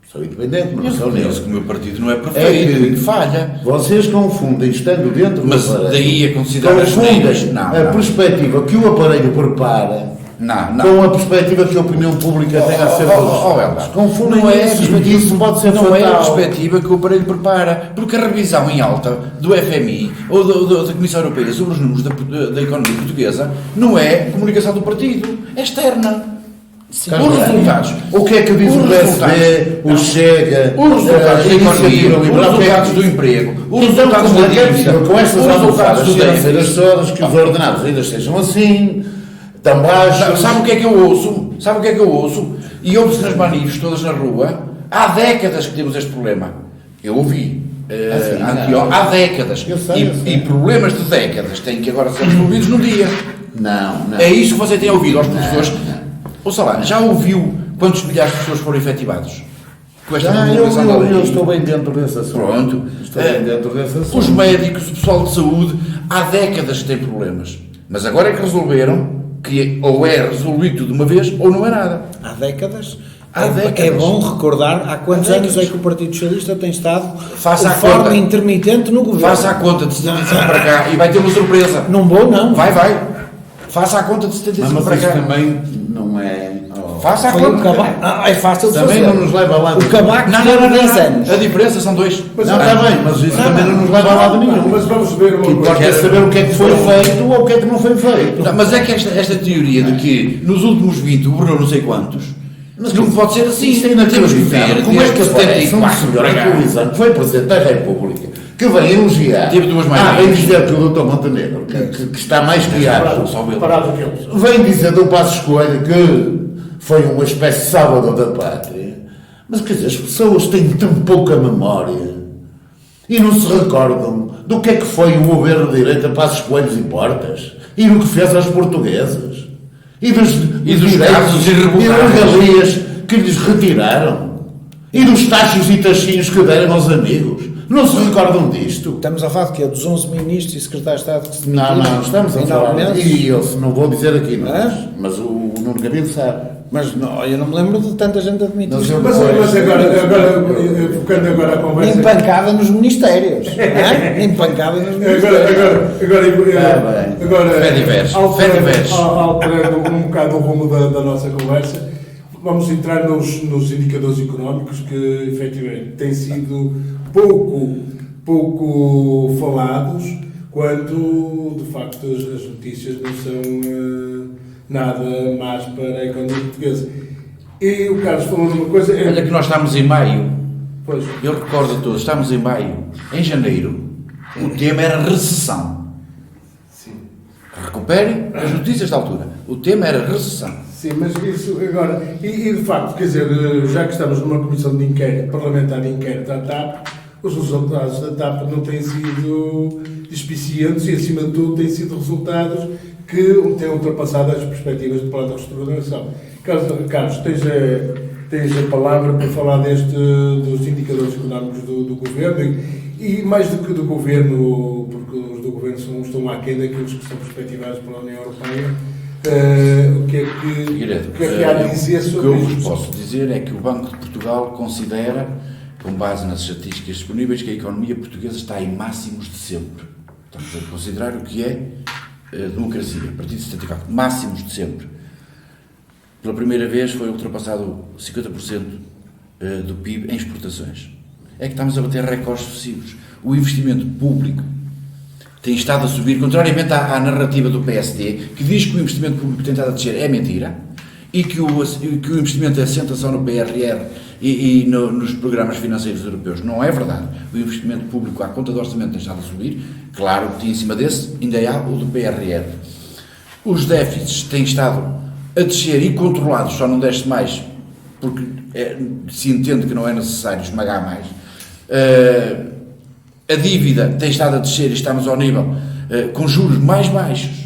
Sou independente, mas não sou Eu reconheço neutro. que o meu partido não é perfeito, É que falha. Vocês confundem, estando dentro Mas do aparelho, daí a considerar as confundem neiras, não, a não. perspectiva que o aparelho prepara Não, não. com a perspectiva que a opinião pública tem acerca dos... Confundem não é a isso, perspectiva, e isso pode ser não é a fatal. perspectiva que o aparelho prepara, porque a revisão em alta do FMI ou da Comissão Europeia sobre os números da economia portuguesa não é comunicação do partido, é externa. Os resultados. O que é que diz Os o PSD, o Chega, Os resultados da economia, os Liberal? resultados do emprego, os Então, resultados como da é que é dívida, possível com estas os resultados almofadas do financeiras déficit. todas que os ordenados ainda sejam assim, tão baixos? Sabe o que é que eu ouço? Sabe o que é que eu ouço? E ouve-se nas manifes todas na rua. Há décadas que temos este problema. Eu ouvi. Há décadas. Eu sei. E problemas de décadas têm que agora ser resolvidos num dia. Não. É isso que você tem ouvido aos professores. Ouça lá, já ouviu quantos milhares de pessoas foram efetivados? com esta promulgação da lei. Eu estou bem dentro desse assunto. Pronto. Estou bem dentro desse assunto. Os médicos, o pessoal de saúde, há décadas que têm problemas. Mas agora é que resolveram que ou é resolvido de uma vez ou não é nada. Há décadas. Há décadas. É bom recordar há quantos Há anos décadas. é que o Partido Socialista tem estado Faça de a forma conta. intermitente no governo. Faça a conta de 75 para cá e vai ter uma surpresa. Não vou, não. Vai. Faça a conta de 75 Mas para isso cá. também não é... Faça a Foi o conta. Cavaco. É fácil de Também fazer. não nos leva a lado. O Cavaco Não. teve 10 anos. A diferença são 2. Não, está bem, mas isso também não nos leva a lado nenhum. Mas vamos ver O uma que importa coisa. é saber o que é que foi feito ou o que é que não foi feito. Não, mas é que esta teoria de que nos últimos 20 governou não sei quantos, não pode ser assim. Isto é Temos que inacreditável. ver. Como é que desde aparece um 74 senhor para cá. atualizando, que foi Presidente da República, que vem elogiar, Teve duas mais vem dizer que o Dr. Montenegro, que está mais criado, Só ele. Parado que eles. vem dizer do Passos Coelho que foi uma espécie de salvador da pátria. Mas quer dizer, as pessoas têm tão pouca memória e não se recordam do que é que foi o governo de direita Passos Coelhos e Portas e do que fez aos portugueses e dos casos e irrevogáveis. das regalias que lhes retiraram e dos taxos e taxinhos que deram aos amigos. Não se recordam disto? Estamos a falar de quê? Dos 11 ministros e secretários de Estado que se Não, demitiram? estamos a Em falar. 9 meses? E eu não vou dizer aqui, Hã? mas o Nuno Gabino sabe. Mas não, eu não me lembro de tanta gente a demitir. Mas eu- Mas agora, focando agora a conversa. Nem pancada nos ministérios. não é? Nem pancada nos ministérios. Agora, Fé diverso. alterando um bocado o rumo da nossa conversa, vamos entrar nos indicadores económicos que efetivamente têm sido pouco falados, quando de facto as notícias não são nada mais para a economia portuguesa. E o Carlos falou de uma coisa. Olha que nós estamos em maio. Pois, Eu recordo a todos, estamos em maio. Em janeiro, o tema era recessão. sim. Recuperem as notícias da altura. O tema era recessão. Sim, mas isso agora, e de facto, quer dizer, já que estamos numa comissão de inquérito, parlamentar de inquérito da TAP, os resultados da TAP não têm sido despicientes e, acima de tudo, têm sido resultados que têm ultrapassado as perspectivas do plano de reestruturação. Carlos, tens a palavra para falar dos indicadores económicos do governo e mais do que do governo, porque os do governo estão aquém daqueles que são perspectivados pela União Europeia. O que é que há a dizer sobre O que eu vos isto? posso dizer é que o Banco de Portugal considera, com base nas estatísticas disponíveis, que a economia portuguesa está em máximos de sempre. Estamos a considerar o que é democracia, a partir de 74, máximos de sempre. Pela primeira vez foi ultrapassado 50% do PIB em exportações. É que estamos a bater recordes sucessivos. O investimento público tem estado a subir, contrariamente à narrativa do PSD, que diz que o investimento público tem estado a descer, é mentira, e que o investimento assenta só no PRR e nos programas financeiros europeus. Não é verdade. O investimento público à conta do orçamento tem estado a subir, claro que em cima desse ainda há o do PRR. Os déficits têm estado a descer e controlados, só não desce mais, porque se entende que não é necessário esmagar mais. A dívida tem estado a descer e estamos ao nível, com juros mais baixos,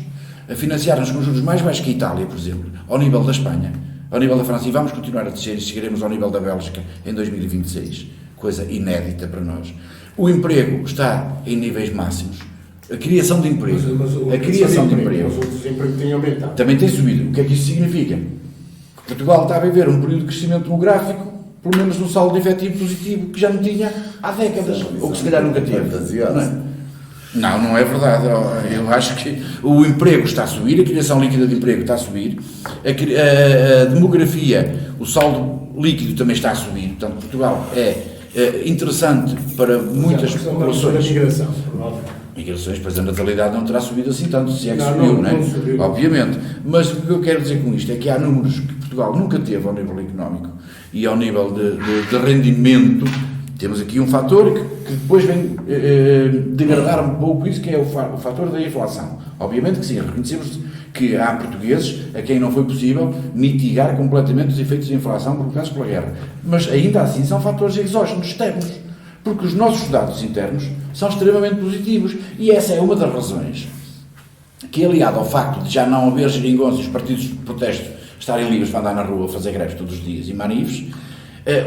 a financiar-nos com juros mais baixos que a Itália, por exemplo, ao nível da Espanha, ao nível da França, e vamos continuar a descer e chegaremos ao nível da Bélgica em 2026, coisa inédita para nós. O emprego está em níveis máximos, a criação de emprego, Mas o desemprego tem aumentado. também tem subido. O que é que isso significa? Portugal está a viver um período de crescimento demográfico, pelo menos no saldo efetivo positivo, que já não tinha há décadas, ou que se calhar nunca teve. Não é verdade. Eu acho que o emprego está a subir, a criação líquida de emprego está a subir, a demografia, o saldo líquido também está a subir. Portanto, Portugal é interessante para muitas populações. Migrações, pois a natalidade não terá subido assim tanto, se é que subiu, não é? Subiu. Obviamente. Mas o que eu quero dizer com isto é que há números que Portugal nunca teve ao nível económico e ao nível de rendimento. Temos aqui um fator que depois vem degradar um pouco isso, que é o fator da inflação. Obviamente que sim, reconhecemos que há portugueses a quem não foi possível mitigar completamente os efeitos da inflação provocados pela guerra. Mas ainda assim são fatores exógenos, externos. Porque os nossos dados internos são extremamente positivos. E essa é uma das razões que, aliado ao facto de já não haver geringonças e os partidos de protesto estarem livres para andar na rua, fazer greves todos os dias e manifes,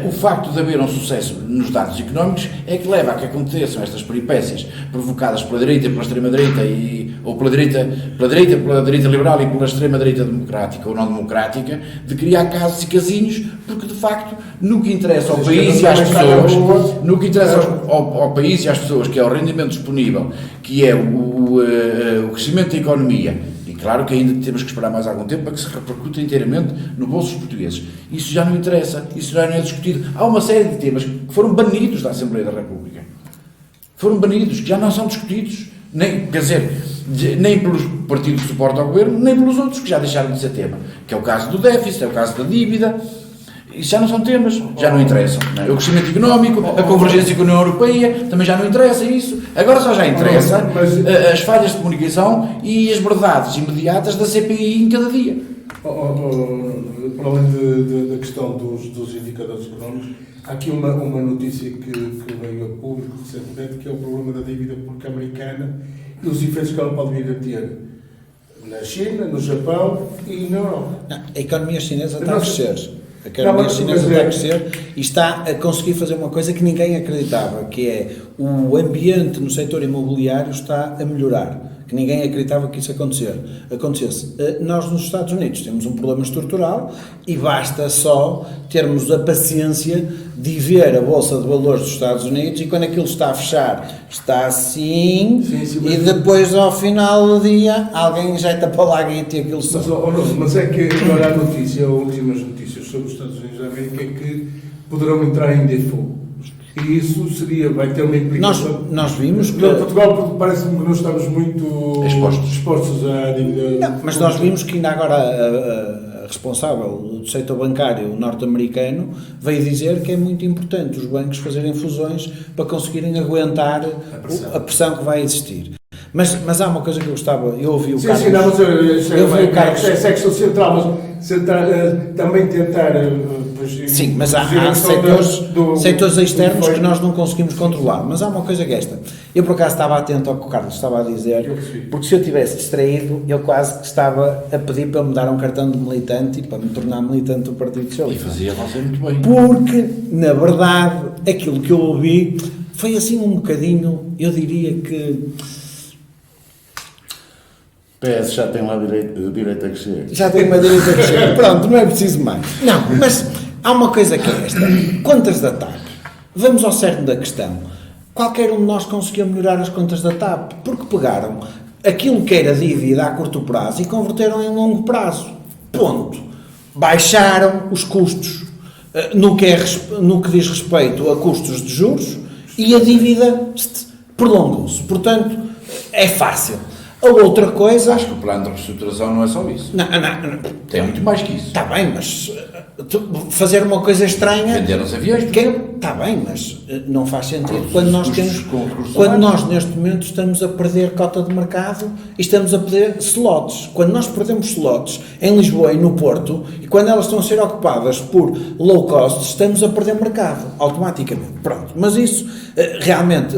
O facto de haver um sucesso nos dados económicos é que leva a que aconteçam estas peripécias provocadas pela direita e pela extrema-direita, ou pela direita liberal e pela extrema-direita democrática ou não democrática, de criar casos e casinhos, porque de facto no que interessa ao país e às pessoas, no que interessa ao país e às pessoas, que é o rendimento disponível, que é o crescimento da economia. Claro que ainda temos que esperar mais algum tempo para que se repercute inteiramente no bolso dos portugueses. Isso já não interessa, isso já não é discutido. Há uma série de temas que foram banidos da Assembleia da República. Foram banidos, que já não são discutidos, nem pelos partidos que suportam ao governo, nem pelos outros que já deixaram de ser tema. Que é o caso do déficit, é o caso da dívida. Isso já não são temas, já não interessam. O crescimento económico, a convergência com a União Europeia, também já não interessa isso. Agora só já interessa as falhas de comunicação e as verdades imediatas da CPI em cada dia. Para além da questão dos indicadores económicos, há aqui uma notícia que veio a público recentemente, que é o problema da dívida pública americana e os efeitos que ela pode vir a ter na China, no Japão e na Europa. A economia chinesa está a crescer. A economia chinesa está a crescer e está a conseguir fazer uma coisa que ninguém acreditava, que é o ambiente no setor imobiliário está a melhorar, que ninguém acreditava que isso acontecesse. Nós nos Estados Unidos temos um problema estrutural e basta só termos a paciência de ver a Bolsa de Valores dos Estados Unidos e quando aquilo está a fechar, está assim, e depois ao final do dia alguém injeta para lá e aquilo só. Mas é que agora a notícia, as últimas notícias sobre os Estados Unidos da América é que poderão entrar em default. E isso vai ter uma implicação. Nós vimos que... Portugal parece-me que nós estamos muito expostos à dívida. Não, mas nós vimos que ainda agora a responsável do setor bancário norte-americano veio dizer que é muito importante os bancos fazerem fusões para conseguirem aguentar a pressão que vai existir. Mas há uma coisa que eu gostava, eu ouvi o Carlos... Sim, é questão central, mas também tentar... Sim, mas há setores externos que nós não conseguimos controlar. Mas há uma coisa que é esta. Eu, por acaso, estava atento ao que o Carlos estava a dizer, porque se eu tivesse distraído, eu quase que estava a pedir para me dar um cartão de militante e para me tornar militante do Partido Socialista. E fazia você muito bem. Porque, na verdade, aquilo que eu ouvi foi assim um bocadinho, eu diria que... PS já tem lá direito a crescer. Já tem uma direita a crescer. Pronto, não é preciso mais. Não, mas há uma coisa que é esta. Contas da TAP. Vamos ao cerne da questão. Qualquer um de nós conseguiu melhorar as contas da TAP porque pegaram aquilo que era dívida a curto prazo e converteram em longo prazo. Ponto. Baixaram os custos no que diz respeito a custos de juros e a dívida prolongou-se. Portanto, é fácil. A outra coisa... Acho que o plano de reestruturação não é só isso. Não. Tem muito mais que isso. Está bem, mas fazer uma coisa estranha... Vender os aviões. Está bem, mas não faz sentido. Quando nós neste momento estamos a perder cota de mercado e estamos a perder slots. Quando nós perdemos slots em Lisboa e no Porto, e quando elas estão a ser ocupadas por low cost, estamos a perder mercado, automaticamente. Pronto, mas isso realmente...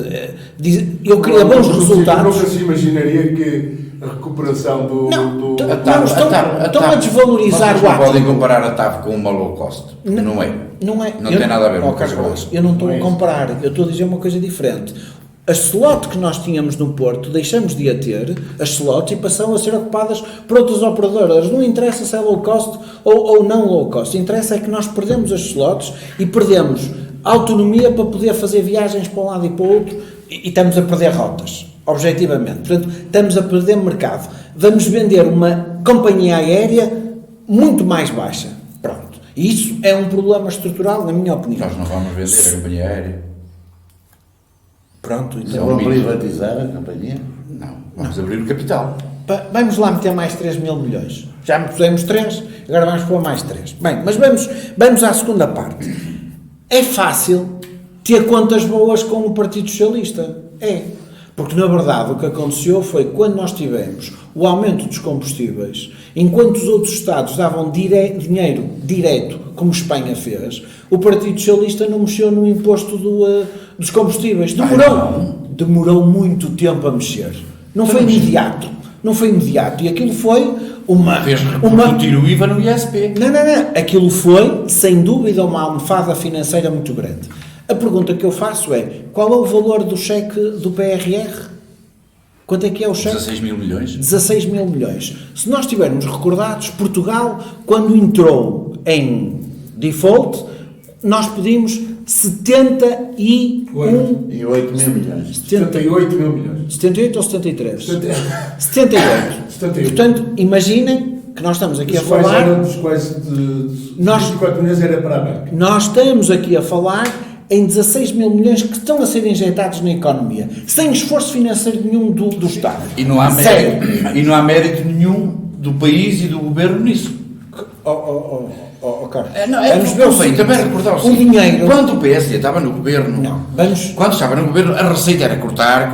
eu queria bons resultados... Nunca se imaginaria que a recuperação estão a desvalorizar o ativo. Não podem comparar a TAP com uma low cost. Não é. Não tem nada a ver com Carlos, eu não estou a comparar. Eu estou a dizer uma coisa diferente. A slot que nós tínhamos no Porto, deixamos de a ter, as slots, e passaram a ser ocupadas por outras operadoras. Não interessa se é low cost ou não low cost. Interessa é que nós perdemos as slots e perdemos autonomia para poder fazer viagens para um lado e para o outro e estamos a perder rotas. Objetivamente. Portanto, estamos a perder mercado. Vamos vender uma companhia aérea muito mais baixa. Pronto. E isso é um problema estrutural, na minha opinião. Nós não vamos vender a companhia aérea. Pronto. Então vamos privatizar a companhia? Não. Vamos abrir o capital. Vamos lá meter mais 3 mil milhões. Já pusemos 3, agora vamos pôr mais 3. Bem, mas vamos à segunda parte. É fácil ter contas boas com o Partido Socialista. É. Porque, na verdade, o que aconteceu foi quando nós tivemos o aumento dos combustíveis, enquanto os outros Estados davam dinheiro direto, como Espanha fez, o Partido Socialista não mexeu no imposto dos combustíveis. Demorou muito tempo a mexer. Não foi imediato. E aquilo foi Fez repercutir o IVA no ISP. Não. Aquilo foi, sem dúvida, uma almofada financeira muito grande. A pergunta que eu faço é, qual é o valor do cheque do PRR? Quanto é que é o cheque? 16 mil milhões. 16 mil milhões. Se nós estivermos recordados, Portugal, quando entrou em default, nós pedimos 78 mil milhões. 78 mil milhões. 78 ou 73? 78. Portanto, imaginem que nós estamos aqui a falar... Dos quais 24 milhões era para a banca. Nós estamos aqui a falar em 16 mil milhões que estão a ser injetados na economia, sem esforço financeiro nenhum do Estado. E não há mérito nenhum do país e do governo nisso. Carlos. Vamos ver o seguinte, também recordar o seguinte, dinheiro... Quando o PSD estava no governo, quando estava no governo, a receita era cortar.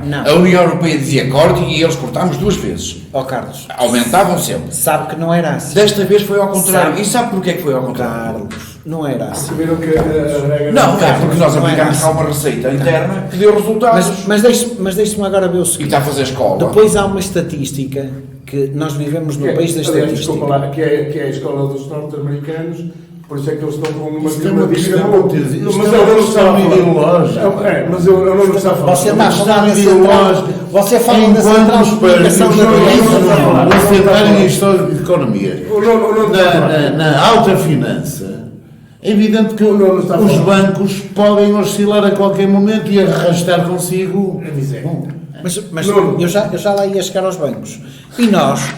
Não. A União Europeia dizia corte e eles cortámos 2 vezes. Carlos. Aumentavam sempre. Sabe que não era assim. Desta vez foi ao contrário. E sabe porquê que foi ao contrário? Carlos, não era assim. Viram que a regra... Não, é porque nós não era aplicámos assim. cá uma receita interna que deu resultados. Mas deixe-me agora ver o E seguinte. está a fazer escola. Depois há uma estatística que nós vivemos no país da Aliás, estatística. desculpa lá, que é a escola dos norte-americanos, por isso é que eles estão com uma Isto é uma questão, mas eu não estava a falar. Mas eu não estava a falar. Você está a falar da central. Você fala da central de comunicação da Você está em história de economia. Na alta finança, é evidente que os bancos podem oscilar a qualquer momento e arrastar consigo. Mas eu já lá ia chegar aos bancos. E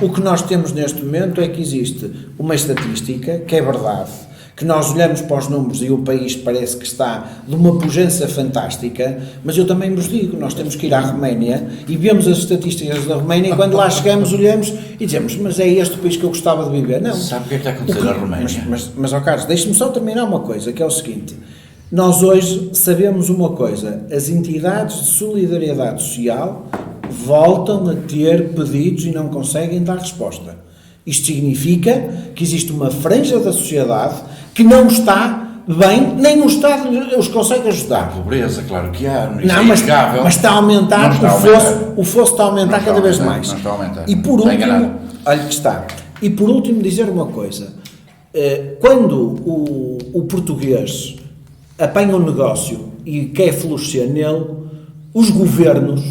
o que nós temos neste momento é que existe uma estatística, que é verdade, que nós olhamos para os números e o país parece que está de uma pujança fantástica, mas eu também vos digo, nós temos que ir à Roménia e vemos as estatísticas da Roménia e quando lá chegamos olhamos e dizemos, mas é este o país que eu gostava de viver. Não. Sabe o que é que está a acontecer na Roménia? Mas Carlos, deixe-me só terminar uma coisa, que é o seguinte. Nós hoje sabemos uma coisa, as entidades de solidariedade social voltam a ter pedidos e não conseguem dar resposta. Isto significa que existe uma franja da sociedade que não está bem, nem o Estado os consegue ajudar. Há pobreza, claro que há. Não, mas está a aumentar, o fosso está a aumentar cada vez mais. Não está a aumentar. E por último, olha que está. E por último dizer uma coisa, quando o português apanha um negócio e quer florescer nele, os governos,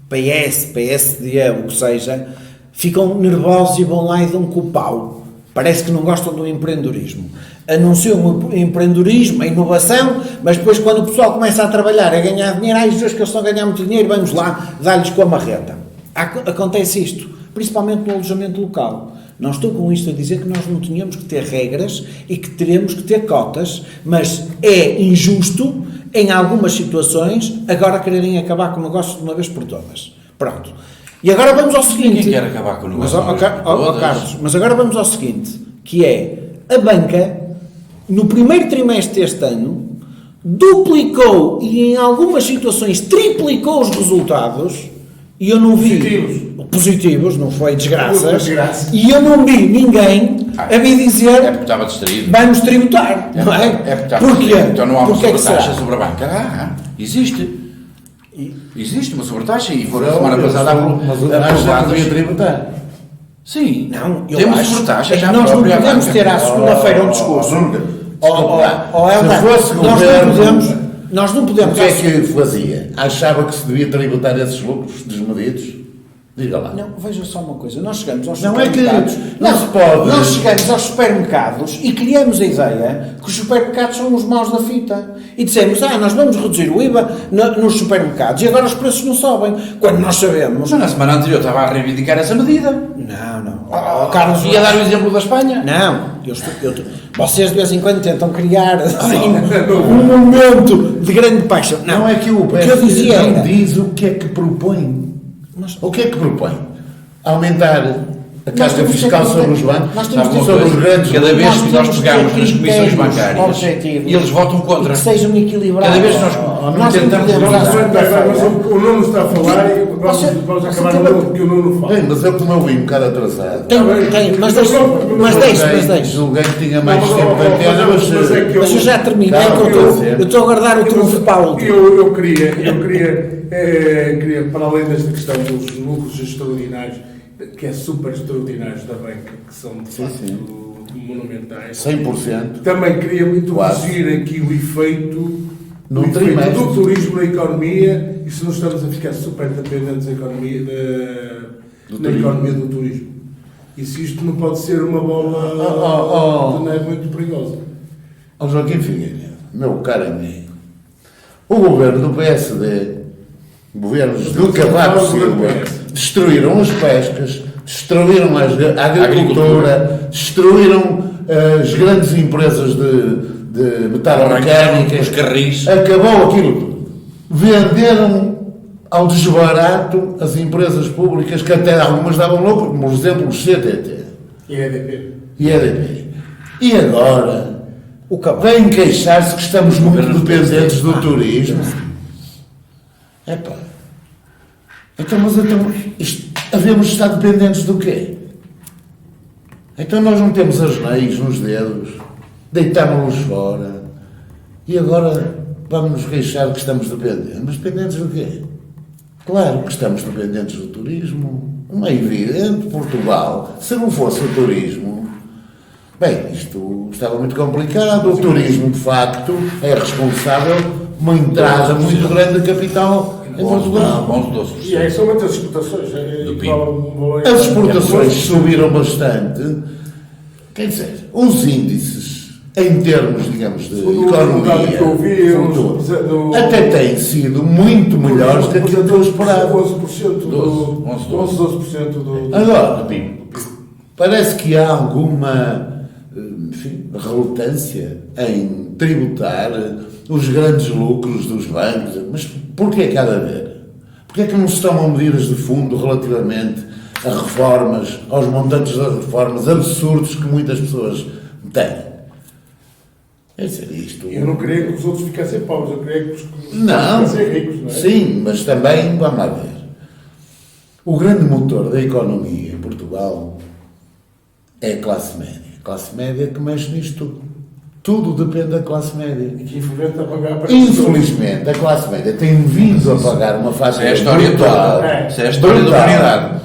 PS, PSD, o que seja, ficam nervosos e vão lá e dão com o pau. Parece que não gostam do empreendedorismo. Anunciam o empreendedorismo, a inovação, mas depois quando o pessoal começa a trabalhar, a ganhar dinheiro, às vezes que eles estão a ganhar muito dinheiro, vamos lá dar-lhes com a marreta. Acontece isto, principalmente no alojamento local. Não estou com isto a dizer que nós não tínhamos que ter regras e que teremos que ter cotas, mas é injusto, em algumas situações, agora quererem acabar com o negócio de uma vez por todas. Pronto. E agora vamos ao seguinte... Ninguém quer acabar com o negócio de uma vez por todas. Carlos, mas agora vamos ao seguinte, que é, a banca, no primeiro trimestre deste ano, duplicou e em algumas situações triplicou os resultados, e eu não vi... Positivos, não foi desgraças, e eu não vi ninguém a vir dizer é porque estava distraído. Vamos tributar, não é? É porque estava Porquê? distraído. Então não há uma Porquê que sobretaxa será? sobre a banca. Existe. Existe uma sobretaxa e foram a semana passada Mas acho que devia tributar. Sim, Não, eu temos acho sobretaxa é que já nós não própria podemos banca. ter à segunda-feira um discurso. Nós não podemos. O que é que fazia? Achava que se devia tributar esses lucros desmedidos? Diga lá. Não, veja só uma coisa, nós chegamos aos Não é que supermercados... não se pode... Nós chegamos aos supermercados e criamos a ideia que os supermercados são os maus da fita. E dissemos, nós vamos reduzir o IVA nos supermercados e agora os preços não sobem. Quando nós sabemos... Mas na semana anterior estava a reivindicar essa medida. Não. Carlos, ia dar o exemplo da Espanha. Não. Vocês de vez em quando tentam criar assim, um momento de grande paixão. Não é que o que eu dizia não era, diz o que é que propõe. O que é que propõe? Aumentar a carga fiscal sobre os bancos, sobre os grandes... Cada vez que nós pegamos nas comissões bancárias e eles votam contra. que sejam equilibrados. Cada vez que nós tentamos... O Nuno está a falar e vamos acabar no que o Nuno fala. Bem, mas eu como eu vim um bocado atrasado. Tem, mas deixe. Julguei que tinha mais tempo de antena, Mas eu já terminei, eu estou a guardar o trunfo para o último. Eu queria, para além desta questão dos lucros extraordinários que é super extraordinários da banca, que são de facto monumentais. 100%. Também queria introduzir aqui o efeito Num trimestre. do turismo na economia, e se não estamos a ficar super dependentes da economia, na economia do turismo. E se isto não pode ser uma bola de neve muito perigosa. Ó Joaquim Figueiredo, meu caro amigo, o governo do PSD, governos do Cavaco Silva, destruíram as pescas, destruíram a agricultura, destruíram as grandes empresas de metalomecânicas, os carris. acabou aquilo tudo. Venderam ao desbarato as empresas públicas, que até algumas davam lucro, como por exemplo o CTT E a EDP. e a EDP. E agora O Cavaco. vêm queixar-se que estamos muito dependentes do turismo. Epá. Então, havemos de estar dependentes do quê? Então nós não temos as leis nos dedos, deitámos-los fora e agora vamos nos queixar que estamos dependentes. Mas dependentes do quê? Claro que estamos dependentes do turismo. Não é evidente, Portugal, se não fosse o turismo, bem, isto estava muito complicado. O turismo, de facto, é responsável por uma entrada muito grande de capital em Portugal. 11, 12%. E aí são muitas exportações. Do PIB. As exportações subiram bastante. Quer dizer, os índices, em termos, digamos, de economia, que eu vi, futuro, até têm sido muito melhores do que aquilo que eu esperava. 11% do 12% do Agora, parece que há alguma, enfim, relutância em tributar os grandes lucros dos bancos. Mas porquê é que há de haver? Porquê é que não se tomam medidas de fundo relativamente a reformas, aos montantes das reformas absurdos que muitas pessoas têm? É dizer, isto... Eu não queria que os outros ficassem pobres, eu queria que os Não, ficassem ricos, não é? sim, mas também, vamos lá ver, o grande motor da economia em Portugal é a classe média. A classe média que mexe nisto tudo. Tudo depende da classe média. E que infelizmente está a pagar para Infelizmente, a classe média tem vindo a pagar uma faixa Isso é a história brutal. toda. Isso é a história da Brutal. humanidade.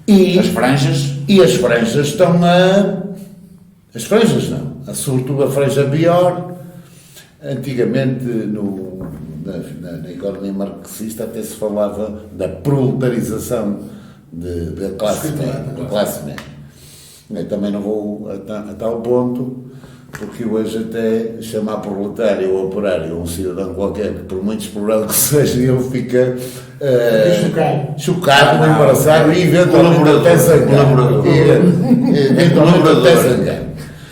E As franjas. E as franjas estão a... As franjas não. Sobretudo a franja pior. Antigamente, na economia marxista, até se falava da proletarização da classe média. Eu também não vou a tal ponto, porque hoje até chamar proletário ou operário um cidadão qualquer, que por muito explorado que seja, ele fica chocado, embaraçado e eventualmente até zangado.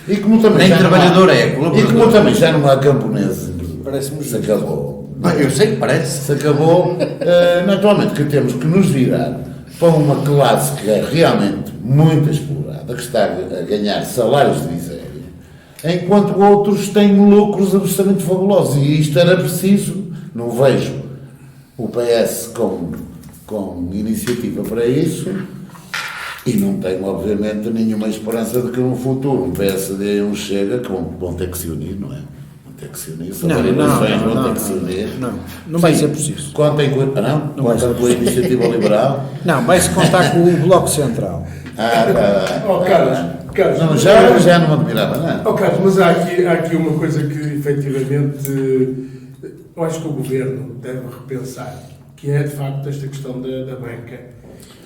E como também Nem trabalhador é, colaborador. E como também já não há camponeses, Parece-me se acabou. Eu sei que parece. Se acabou, naturalmente que temos que nos virar para uma classe que é realmente muito explorada, que está a ganhar salários de miséria, enquanto outros têm lucros absolutamente fabulosos. E isto era preciso. Não vejo o PS com iniciativa para isso e não tenho, obviamente, nenhuma esperança de que no futuro um PSD e um Chega que vão ter que se unir, não é? Vão ter que se unir, são eleições, vão ter que se unir. Não vai ser preciso. Contem com a iniciativa liberal. Não, vai-se contar com o Bloco Central. Carlos, Não, já não me admirava nada. Carlos, mas há aqui uma coisa que efetivamente eu acho que o Governo deve repensar, que é de facto esta questão da banca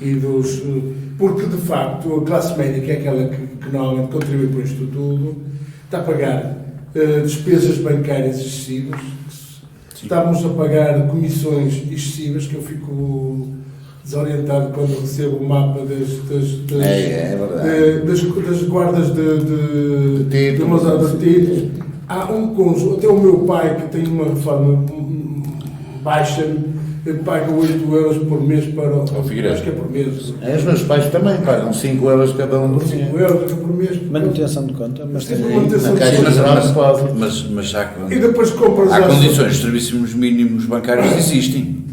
e dos... Porque de facto a classe média, que é aquela que normalmente contribui para isto tudo, está a pagar despesas bancárias excessivas, estamos a pagar comissões excessivas, que eu fico desorientado quando recebo o mapa das guardas de títulos. Há um conjunto, até o meu pai, que tem uma reforma baixa, paga 8 euros por mês para o Figueiredo. acho que é por mês. Os meus pais também pagam 5 euros cada um por 5 mês. euros por mês. Manutenção de conta, mas Sim, tem... manutenção Na de caixa conta. de trás pode. Mas há, E depois compras há ações. condições, os serviços mínimos bancários existem.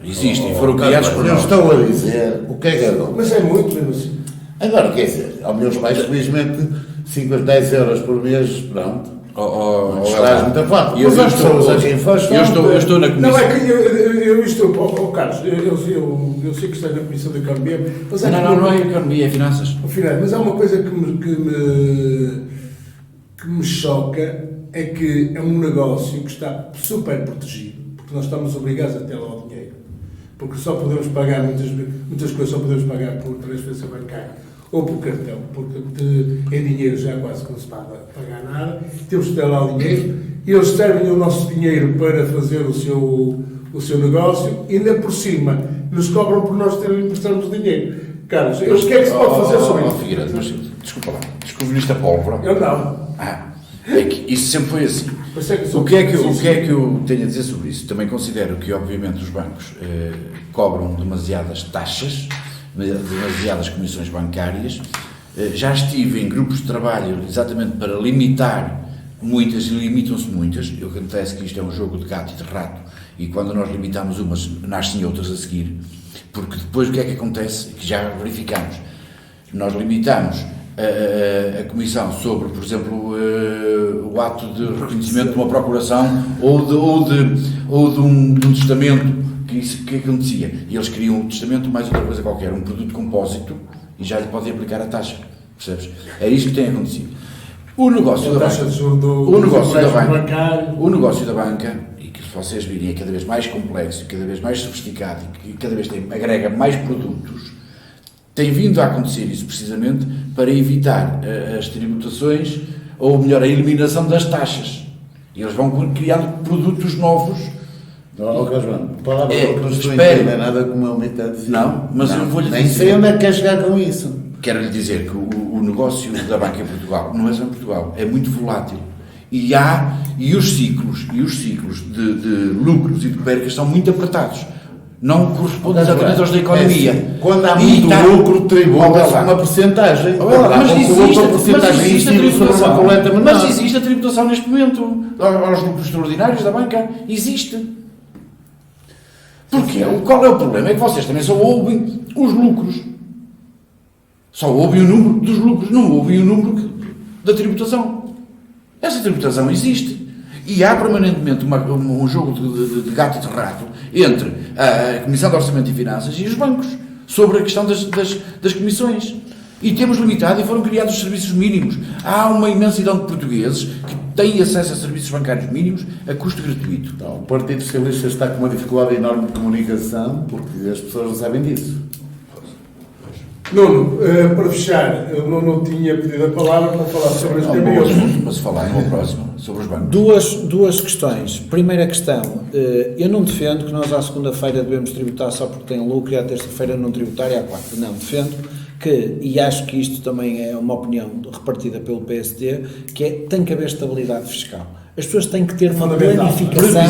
Existem, foram criados por Eu nós. estou a dizer o que é que é bom. Mas é muito mesmo assim. Agora, quer dizer, aos meus pais, felizmente, 5 a 10 euros por mês, pronto, Estás muito forte. Eu Mas as pessoas a quem faz eu estou na comissão. Não, é que eu estou, Carlos, eu sei que está na Comissão da Economia, mas Não é economia, é finanças. Mas há uma coisa que me choca, é que é um negócio que está super protegido, porque nós estamos obrigados a ter lá o dinheiro, porque só podemos pagar muitas coisas, só podemos pagar por transferência bancária ou por cartão, porque em dinheiro já quase que não se pode pagar nada, temos que ter lá o dinheiro, e eles servem o nosso dinheiro para fazer o seu negócio, e ainda por cima nos cobram por nós emprestarmos o dinheiro. Carlos, o que é que se pode fazer sobre isso? Figueiredo, mas desculpa lá, descobri-te a pólvora. Eu não. É que isso sempre foi assim. O que é que eu tenho a dizer sobre isso? Também considero que, obviamente, os bancos cobram demasiadas taxas, demasiadas comissões bancárias. Já estive em grupos de trabalho exatamente para limitar muitas, e limitam-se muitas. Eu acontece que isto é um jogo de gato e de rato, e quando nós limitamos umas, nascem outras a seguir. Porque depois o que é que acontece? Que já verificamos. Nós limitamos a comissão sobre, por exemplo, o ato de reconhecimento de uma procuração ou de um testamento que acontecia. E eles queriam um testamento mais outra coisa qualquer, um produto compósito, e já lhe podem aplicar a taxa. Percebes? É isso que tem acontecido. O negócio da banca, e que se vocês virem, é cada vez mais complexo, cada vez mais sofisticado e cada vez agrega mais produtos. Tem vindo a acontecer isso precisamente para evitar as tributações, ou melhor, a eliminação das taxas. E eles vão criando produtos novos. Não, João, palavra que não estou a entender nada como ele me está a dizer. Não, mas eu vou-lhe dizer. Nem sei onde é que quer chegar com isso. Quero-lhe dizer que o negócio da banca em Portugal, não é só em Portugal, é muito volátil. E os ciclos de lucros e de percas são muito apertados. Não corresponde exatamente aos da economia. Quando há muito lucro, tributa uma porcentagem. Mas existe a tributação neste momento aos lucros extraordinários da banca. Existe. Porquê? Qual é o problema? É que vocês também só ouvem os lucros. Só ouvem o número dos lucros, não ouvem o número da tributação. Essa tributação existe. E há permanentemente um jogo de gato e de rato entre a Comissão de Orçamento e Finanças e os bancos sobre a questão das comissões. E temos limitado e foram criados os serviços mínimos. Há uma imensidão de portugueses que têm acesso a serviços bancários mínimos a custo gratuito. Então, o Partido Socialista está com uma dificuldade enorme de comunicação porque as pessoas não sabem disso. Nuno, para fechar, eu não tinha pedido a palavra para falar sobre este tema. Mas falar no próximo, sobre os bancos. Duas questões. Primeira questão, eu não defendo que nós à segunda-feira devemos tributar só porque tem lucro e à terça-feira não tributar e à quarta. Não, defendo que, e acho que isto também é uma opinião repartida pelo PSD, que tem que haver estabilidade fiscal. As pessoas têm que ter uma planificação,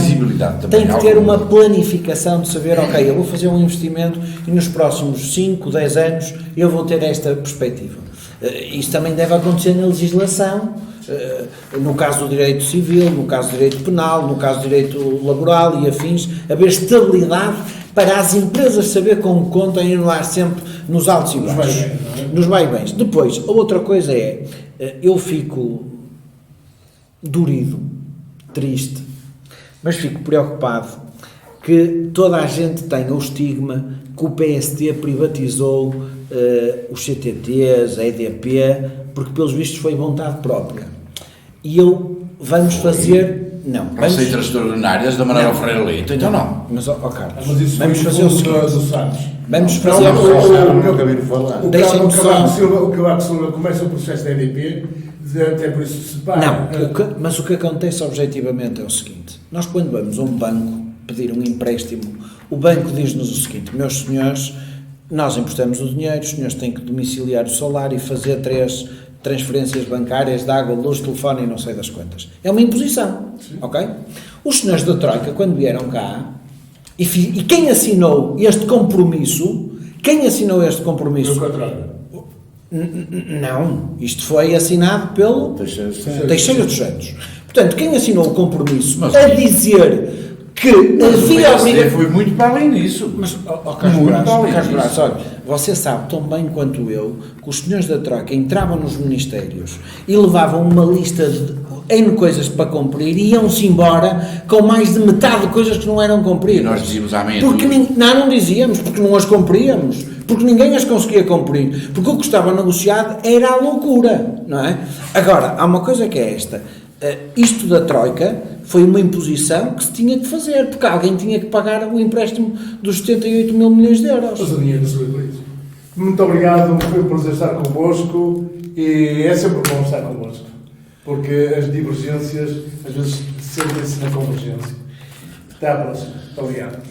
têm que ter uma planificação de saber, ok, eu vou fazer um investimento e nos próximos 5, 10 anos eu vou ter esta perspectiva. Isso também deve acontecer na legislação, no caso do direito civil, no caso do direito penal, no caso do direito laboral e afins, haver estabilidade para as empresas saber como contam e não há sempre nos altos e baixos, nos vai-bens. Depois, a outra coisa é, eu fico dorido, triste, mas fico preocupado que toda a gente tenha o estigma que o PSD privatizou os CTTs, a EDP, porque pelos vistos foi vontade própria. E vamos fazer... Não. Receitas extraordinárias da Manuel Freire Leite, então não. Mas, Carlos, mas isso vamos fazer o seguinte. Vamos fazer o Cavaco Silva começa o processo da EDP, até por isso se separa. Não, mas o que acontece objetivamente é o seguinte: nós, quando vamos a um banco pedir um empréstimo, o banco diz-nos o seguinte: meus senhores, nós emprestamos o dinheiro, os senhores têm que domiciliar o salário e fazer 3 transferências bancárias de água, luz, telefone e não sei das quantas. É uma imposição, ok? Os senhores da Troika, quando vieram cá, e quem assinou este compromisso? Não, isto foi assinado pelo Teixeira dos Santos. Portanto, quem assinou o compromisso a dizer que havia obrigação... Foi muito para além disso. Mas, Carlos Braz, olha, você sabe tão bem quanto eu que os senhores da Troika entravam nos ministérios e levavam uma lista N coisas para cumprir e iam-se embora com mais de metade de coisas que não eram cumpridas. E nós dizíamos amém a porque tudo. não dizíamos, porque não as cumpríamos, porque ninguém as conseguia cumprir, porque o que estava negociado era a loucura, não é? Agora, há uma coisa que é esta, isto da Troika foi uma imposição que se tinha que fazer, porque alguém tinha que pagar o empréstimo dos 78 mil milhões de euros. Mas o dinheiro não foi por isso. Muito obrigado, foi um prazer estar convosco e é sempre bom estar convosco, porque as divergências às vezes sentem-se na convergência. Até à próxima. Muito obrigado.